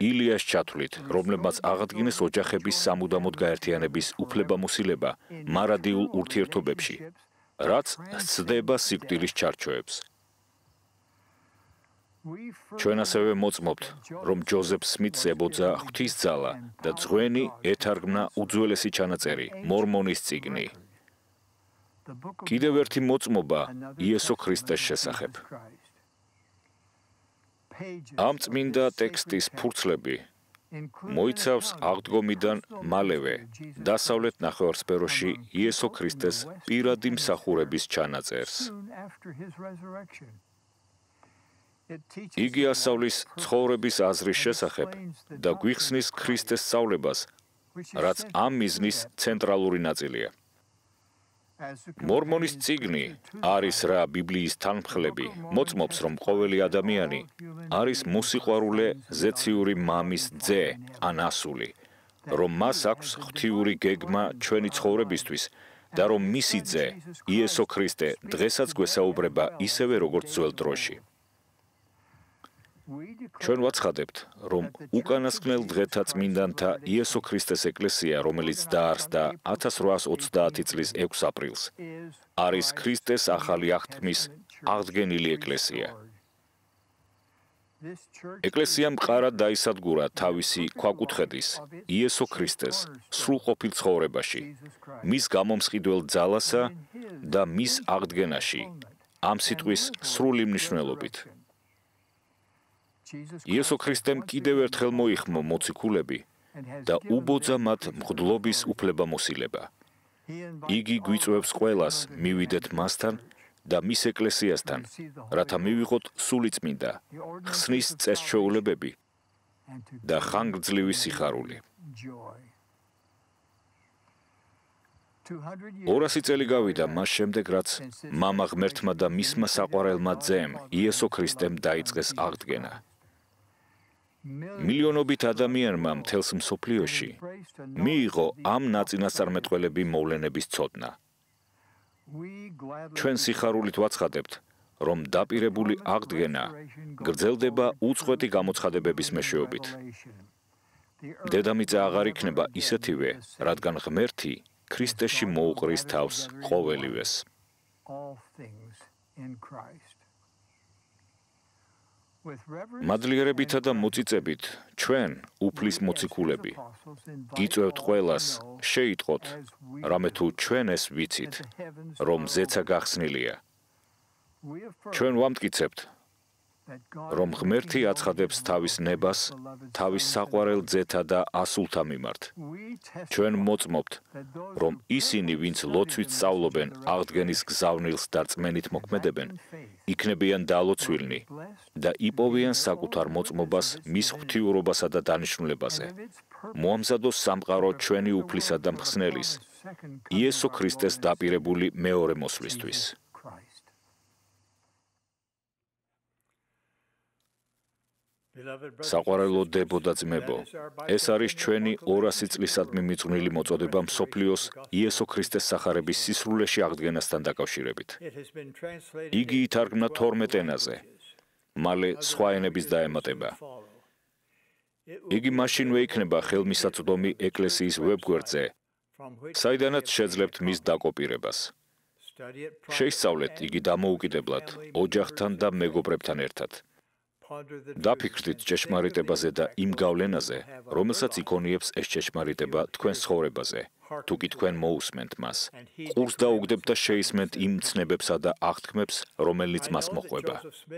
ილიას ჩათვლით, რომლებმაც აღადგინეს ოჯახების სამუდამოდ გაერთიანების უფლებამოსილება მარადიულ ურთიერთობებში, რაც სცდება სიკვდილის ჩარჩოებს. ჩვენ ასევე მოწმობთ, რომ ჯოზეფ სმითს ებოძა ღვთის ძალა და ძღვენი ეთარგმნა უძველესი ჩანაწერი, მორმონის წიგნი. კიდევ ერთი მოწმობა იესო ქრისტეს შესახებ. ამ წმინდა ტექსტის ფურცლები მოიცავს აღდგომიდან მალევე დასავლეთ ნახევარსფეროში იესო ქრისტეს პირადი მსახურების ჩანაწერს. იგი ასწავლის ცხოვრების აზრის შესახებ და გვიხსნის ქრისტეს სწავლებას, რაც ამ მიზნის ცენტრალური ნაწილია. მორმონის წიგნი არის რა ბიბლიის თანმხლები, მოწმობს, რომ ყოველი ადამიანი არის მოსიყვარულე ზეციური მამის ძე ან ასული, რომ მას აქვს ღვთიური გეგმა ჩვენი ცხოვრებისთვის და რომ მისი ძე, იესო ქრისტე, დღესაც გვესაუბრება ისევე როგორც ძველ დროში. ჩვენ ვაცხადებთ, რომ უკანასკნელ დღეთა წმინდანთა იესო ქრისტეს ეკლესია, რომელიც დაარსდა 1830 წლის 6 აპრილს, არის ქრისტეს ახალი აღთქმის აღდგენილი ეკლესია. ეკლესიამ მყარად დაისადგურა თავისი ქვაკუთხედის იესო ქრისტეს სრულყოფილ ცხოვრებაში, მის გამომსყიდველ ძალასა და მის აღდგენაში, ამ სიტყვის სრული მნიშვნელობით. იესო ქრისტემ კიდევ ერთხელ მოიხმო მოციქულები და უბოძა მათ მღვდლობის უფლებამოსილება. იგი გვიწვევს ყველას მივიდეთ მასთან და მის ეკლესიასთან, რათა მივიღოთ სულიწმინდა, ხსნის წესჩვეულებები და ხანგრძლივი სიხარული. 200 წელი გავიდა მას შემდეგ, რაც მამა ღმერთმა და მისმა საყვარელმა ძემ იესო ქრისტემ დაიწყეს აღდგენა. მილიონობით ადამიანმა მთელს მსოფლიოში მიიღო ამ ნაწინასწარმეტყველები მოვლენების ცოდნა. ჩვენ სიხარულით ვაცხადებთ, რომ დაპირებული აღდგენა გრძელდება უწყვეტი გამოცხადებების მეშვეობით. დედამიწა აღარ იქნება ისეთივე, რადგან ღმერთი ქრისტეში მოუყრის თავს ყოველივეს. მადლიერებითა და მოწიწებით ჩვენ, უფლის მოციქულები, გიწვევთ ყველას შეიტყოთ, რამე თუ ჩვენ ეს ვიცით, რომ ზეცა გახსნილია. ჩვენ ვამტკიცებთ, რომ ღმერთი აცხადებს თავის ნებას, თავის საყვარელ ძეთა და ასულთა მიმართ. ჩვენ მოწმობთ, რომ ისინი, ვინც ლოცვით სწავლობენ აღდგენის გზავნილს და რწმენით მოქმედებენ, იქნებიან დალოცვილნი და იპოვიან საკუთარ მოწმობას მის ღვთიურობასა და დანიშნულებაზე. მოამზადოს სამყარო ჩვენი უფლისა და მხსნელის, იესო ქრისტეს დაპირებული მეორე მოსვლისთვის. საყვარელო დებო და ძმებო, ეს არის ჩვენი 200 წლისადმი მიძღვნილი მოწოდება მსოფლიოს იესო ქრისტეს სახარების სისრულეში აღდგენასთან დაკავშირებით. იგი ითარგმნა 12 ენაზე, მალე სხვა ენების დაემატება. იგი მაშინვე იქნება ხელმისაწვდომი ეკლესიის ვებგვერდზე, საიდანაც შეძლებთ მის დაკოპირებას. შეისწავლეთ იგი დამოუკიდებლად, ოჯახთან და მეგობრებთან ერთად. დაფიქრდით ჭეშმარიტებაზე და იმ გავლენაზე, რომელსაც იქონიებს ეს ჭეშმარიტება თქვენს ცხოვრებაზე, თუ კი თქვენ მოусმენთ მას. ყურს დაუგდებთ და შეისმენთ იმ ცნებებსა და აღთქმებს, რომელიც მას მოჰყვება.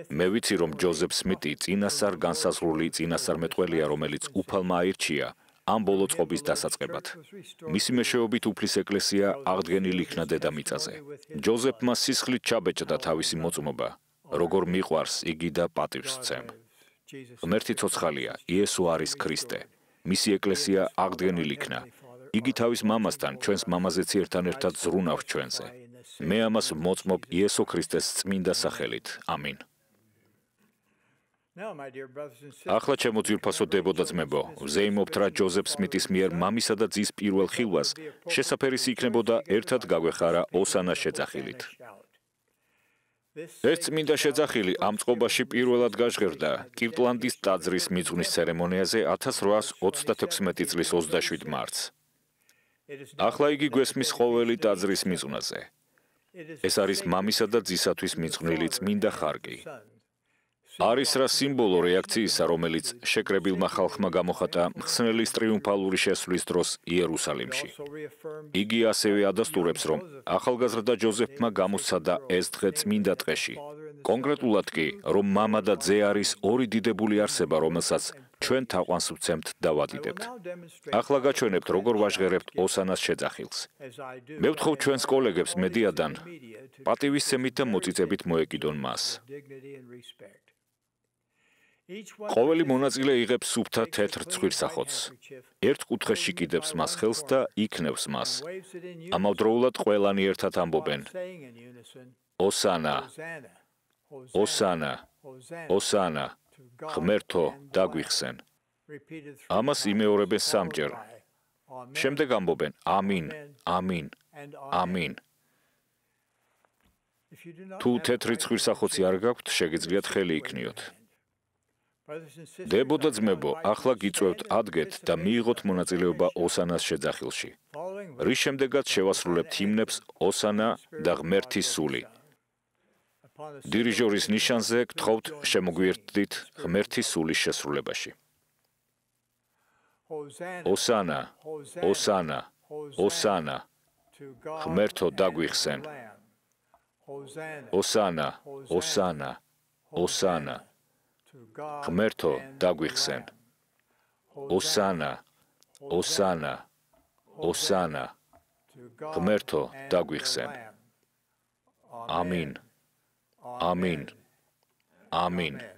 მე ვიცი, რომ ჯოზეფ სმიტი წინასწარ განსაზღვრული წინასწარმეტყველია, რომელიც უფალმა აირჩია ამ ბოლო წყობის დასაწყებად. მისი მეშვეობით უფლის ეკლესია აღდგენილი იქნა დედამიწაზე. ჯოზეფმა სისხლით ჩაბეჭდა თავისი მოწმობა. როგორ მიყვარს იგი და პატივს სცემ. ღმერთი ცოცხალია, იესო არის ქრისტე. მისი ეკლესია აღდგენილი იქნა. იგი თავის მამასთან, ჩვენს მამაზეც ერთად ზრუნავს ჩვენზე. მე ამას მოწმობ იესო ქრისტეს წმინდა სახელით. ამინ. ახლა ჩემო ძვირფასო დებო და ძმებო, ვზეიმობთ, რა ჯოზეფ სმიტის მიერ მამისა და ძის პირველ ხილვას შესაფერისი იქნებოდა ერთად გაგვეხარა ოსანას შეძახილით. ეს წმინდა შეძახილი ამ წყობაში პირველად გაჟღერდა კირტლანდის ტაძრის მიძღვნის ცერემონიაზე 1836 წლის 27 მარტს. ახლა იგი გვესმის ყოველი ტაძრის მიძღვნაზე. ეს არის მამისა და ძისათვის მიძღვნილი წმინდა ხარკი. არის რა სიმბოლო რეაქციისა, რომელიც შეკრებილმა ხალხმა გამოხატა მხსნელის ტრიუმფალური შესვლის დროს იერუსალიმში. იგი ასევე ადასტურებს, რომ ახალგაზრდა ჯოზეფმა გამოსცადა ეს დღე წმინდა დღეში. კონკრეტულად კი, რომ მამა და ძე არის ორი დიდებული არსება, რომელსაც ჩვენ თაყვანს ვცემთ და ვადიდებთ. ახლა გაჩვენებთ, როგორ ვაჟღერებთ ოსანას შეძახილს. მე ვთხოვ ჩვენს კოლეგებს მედიადან, პატივისცემით და მოწიწებით მოეკიდონ მას. ყოველი მონაწილე იღებს სუფთა თეთრ ცხვირსახოთს. ერთ კუთხეში კიდევს მას ხელს და იქნევს მას. ამავდროულად ყველანი ერთად ამბობენ: ოსანა, ოსანა, ოსანა, ღმერთო, დაგვიხსენ. ამას იმეორებენ სამჯერ. შემდეგ ამბობენ: ამინ, ამინ, ამინ. თუ თეთრი ცხვირსახოცი არ გაქვთ, შეგიძლიათ ხელი იქნიოთ. დებო და ძმებო, ახლა გიწვევთ ადგეთ და მიიღოთ მონაწილეობა ოსანას შეძახილში. რის შემდეგაც შევასრულებთ ჰიმნებს ოსანა და ღმერთის სული. დირიჟორის ნიშანზე გთხოვთ შემოგვიერთდით ღმერთის სულის შესრულებაში. ოსანა, ოსანა, ოსანა, ღმერთო დაგვიხსენ. ოსანა, ოსანა, ოსანა, ღმერთო დაგვიხსენ. ოსანა, ოსანა, ოსანა, ღმერთო დაგვიხსენ. ამინ. ამინ. ამინ.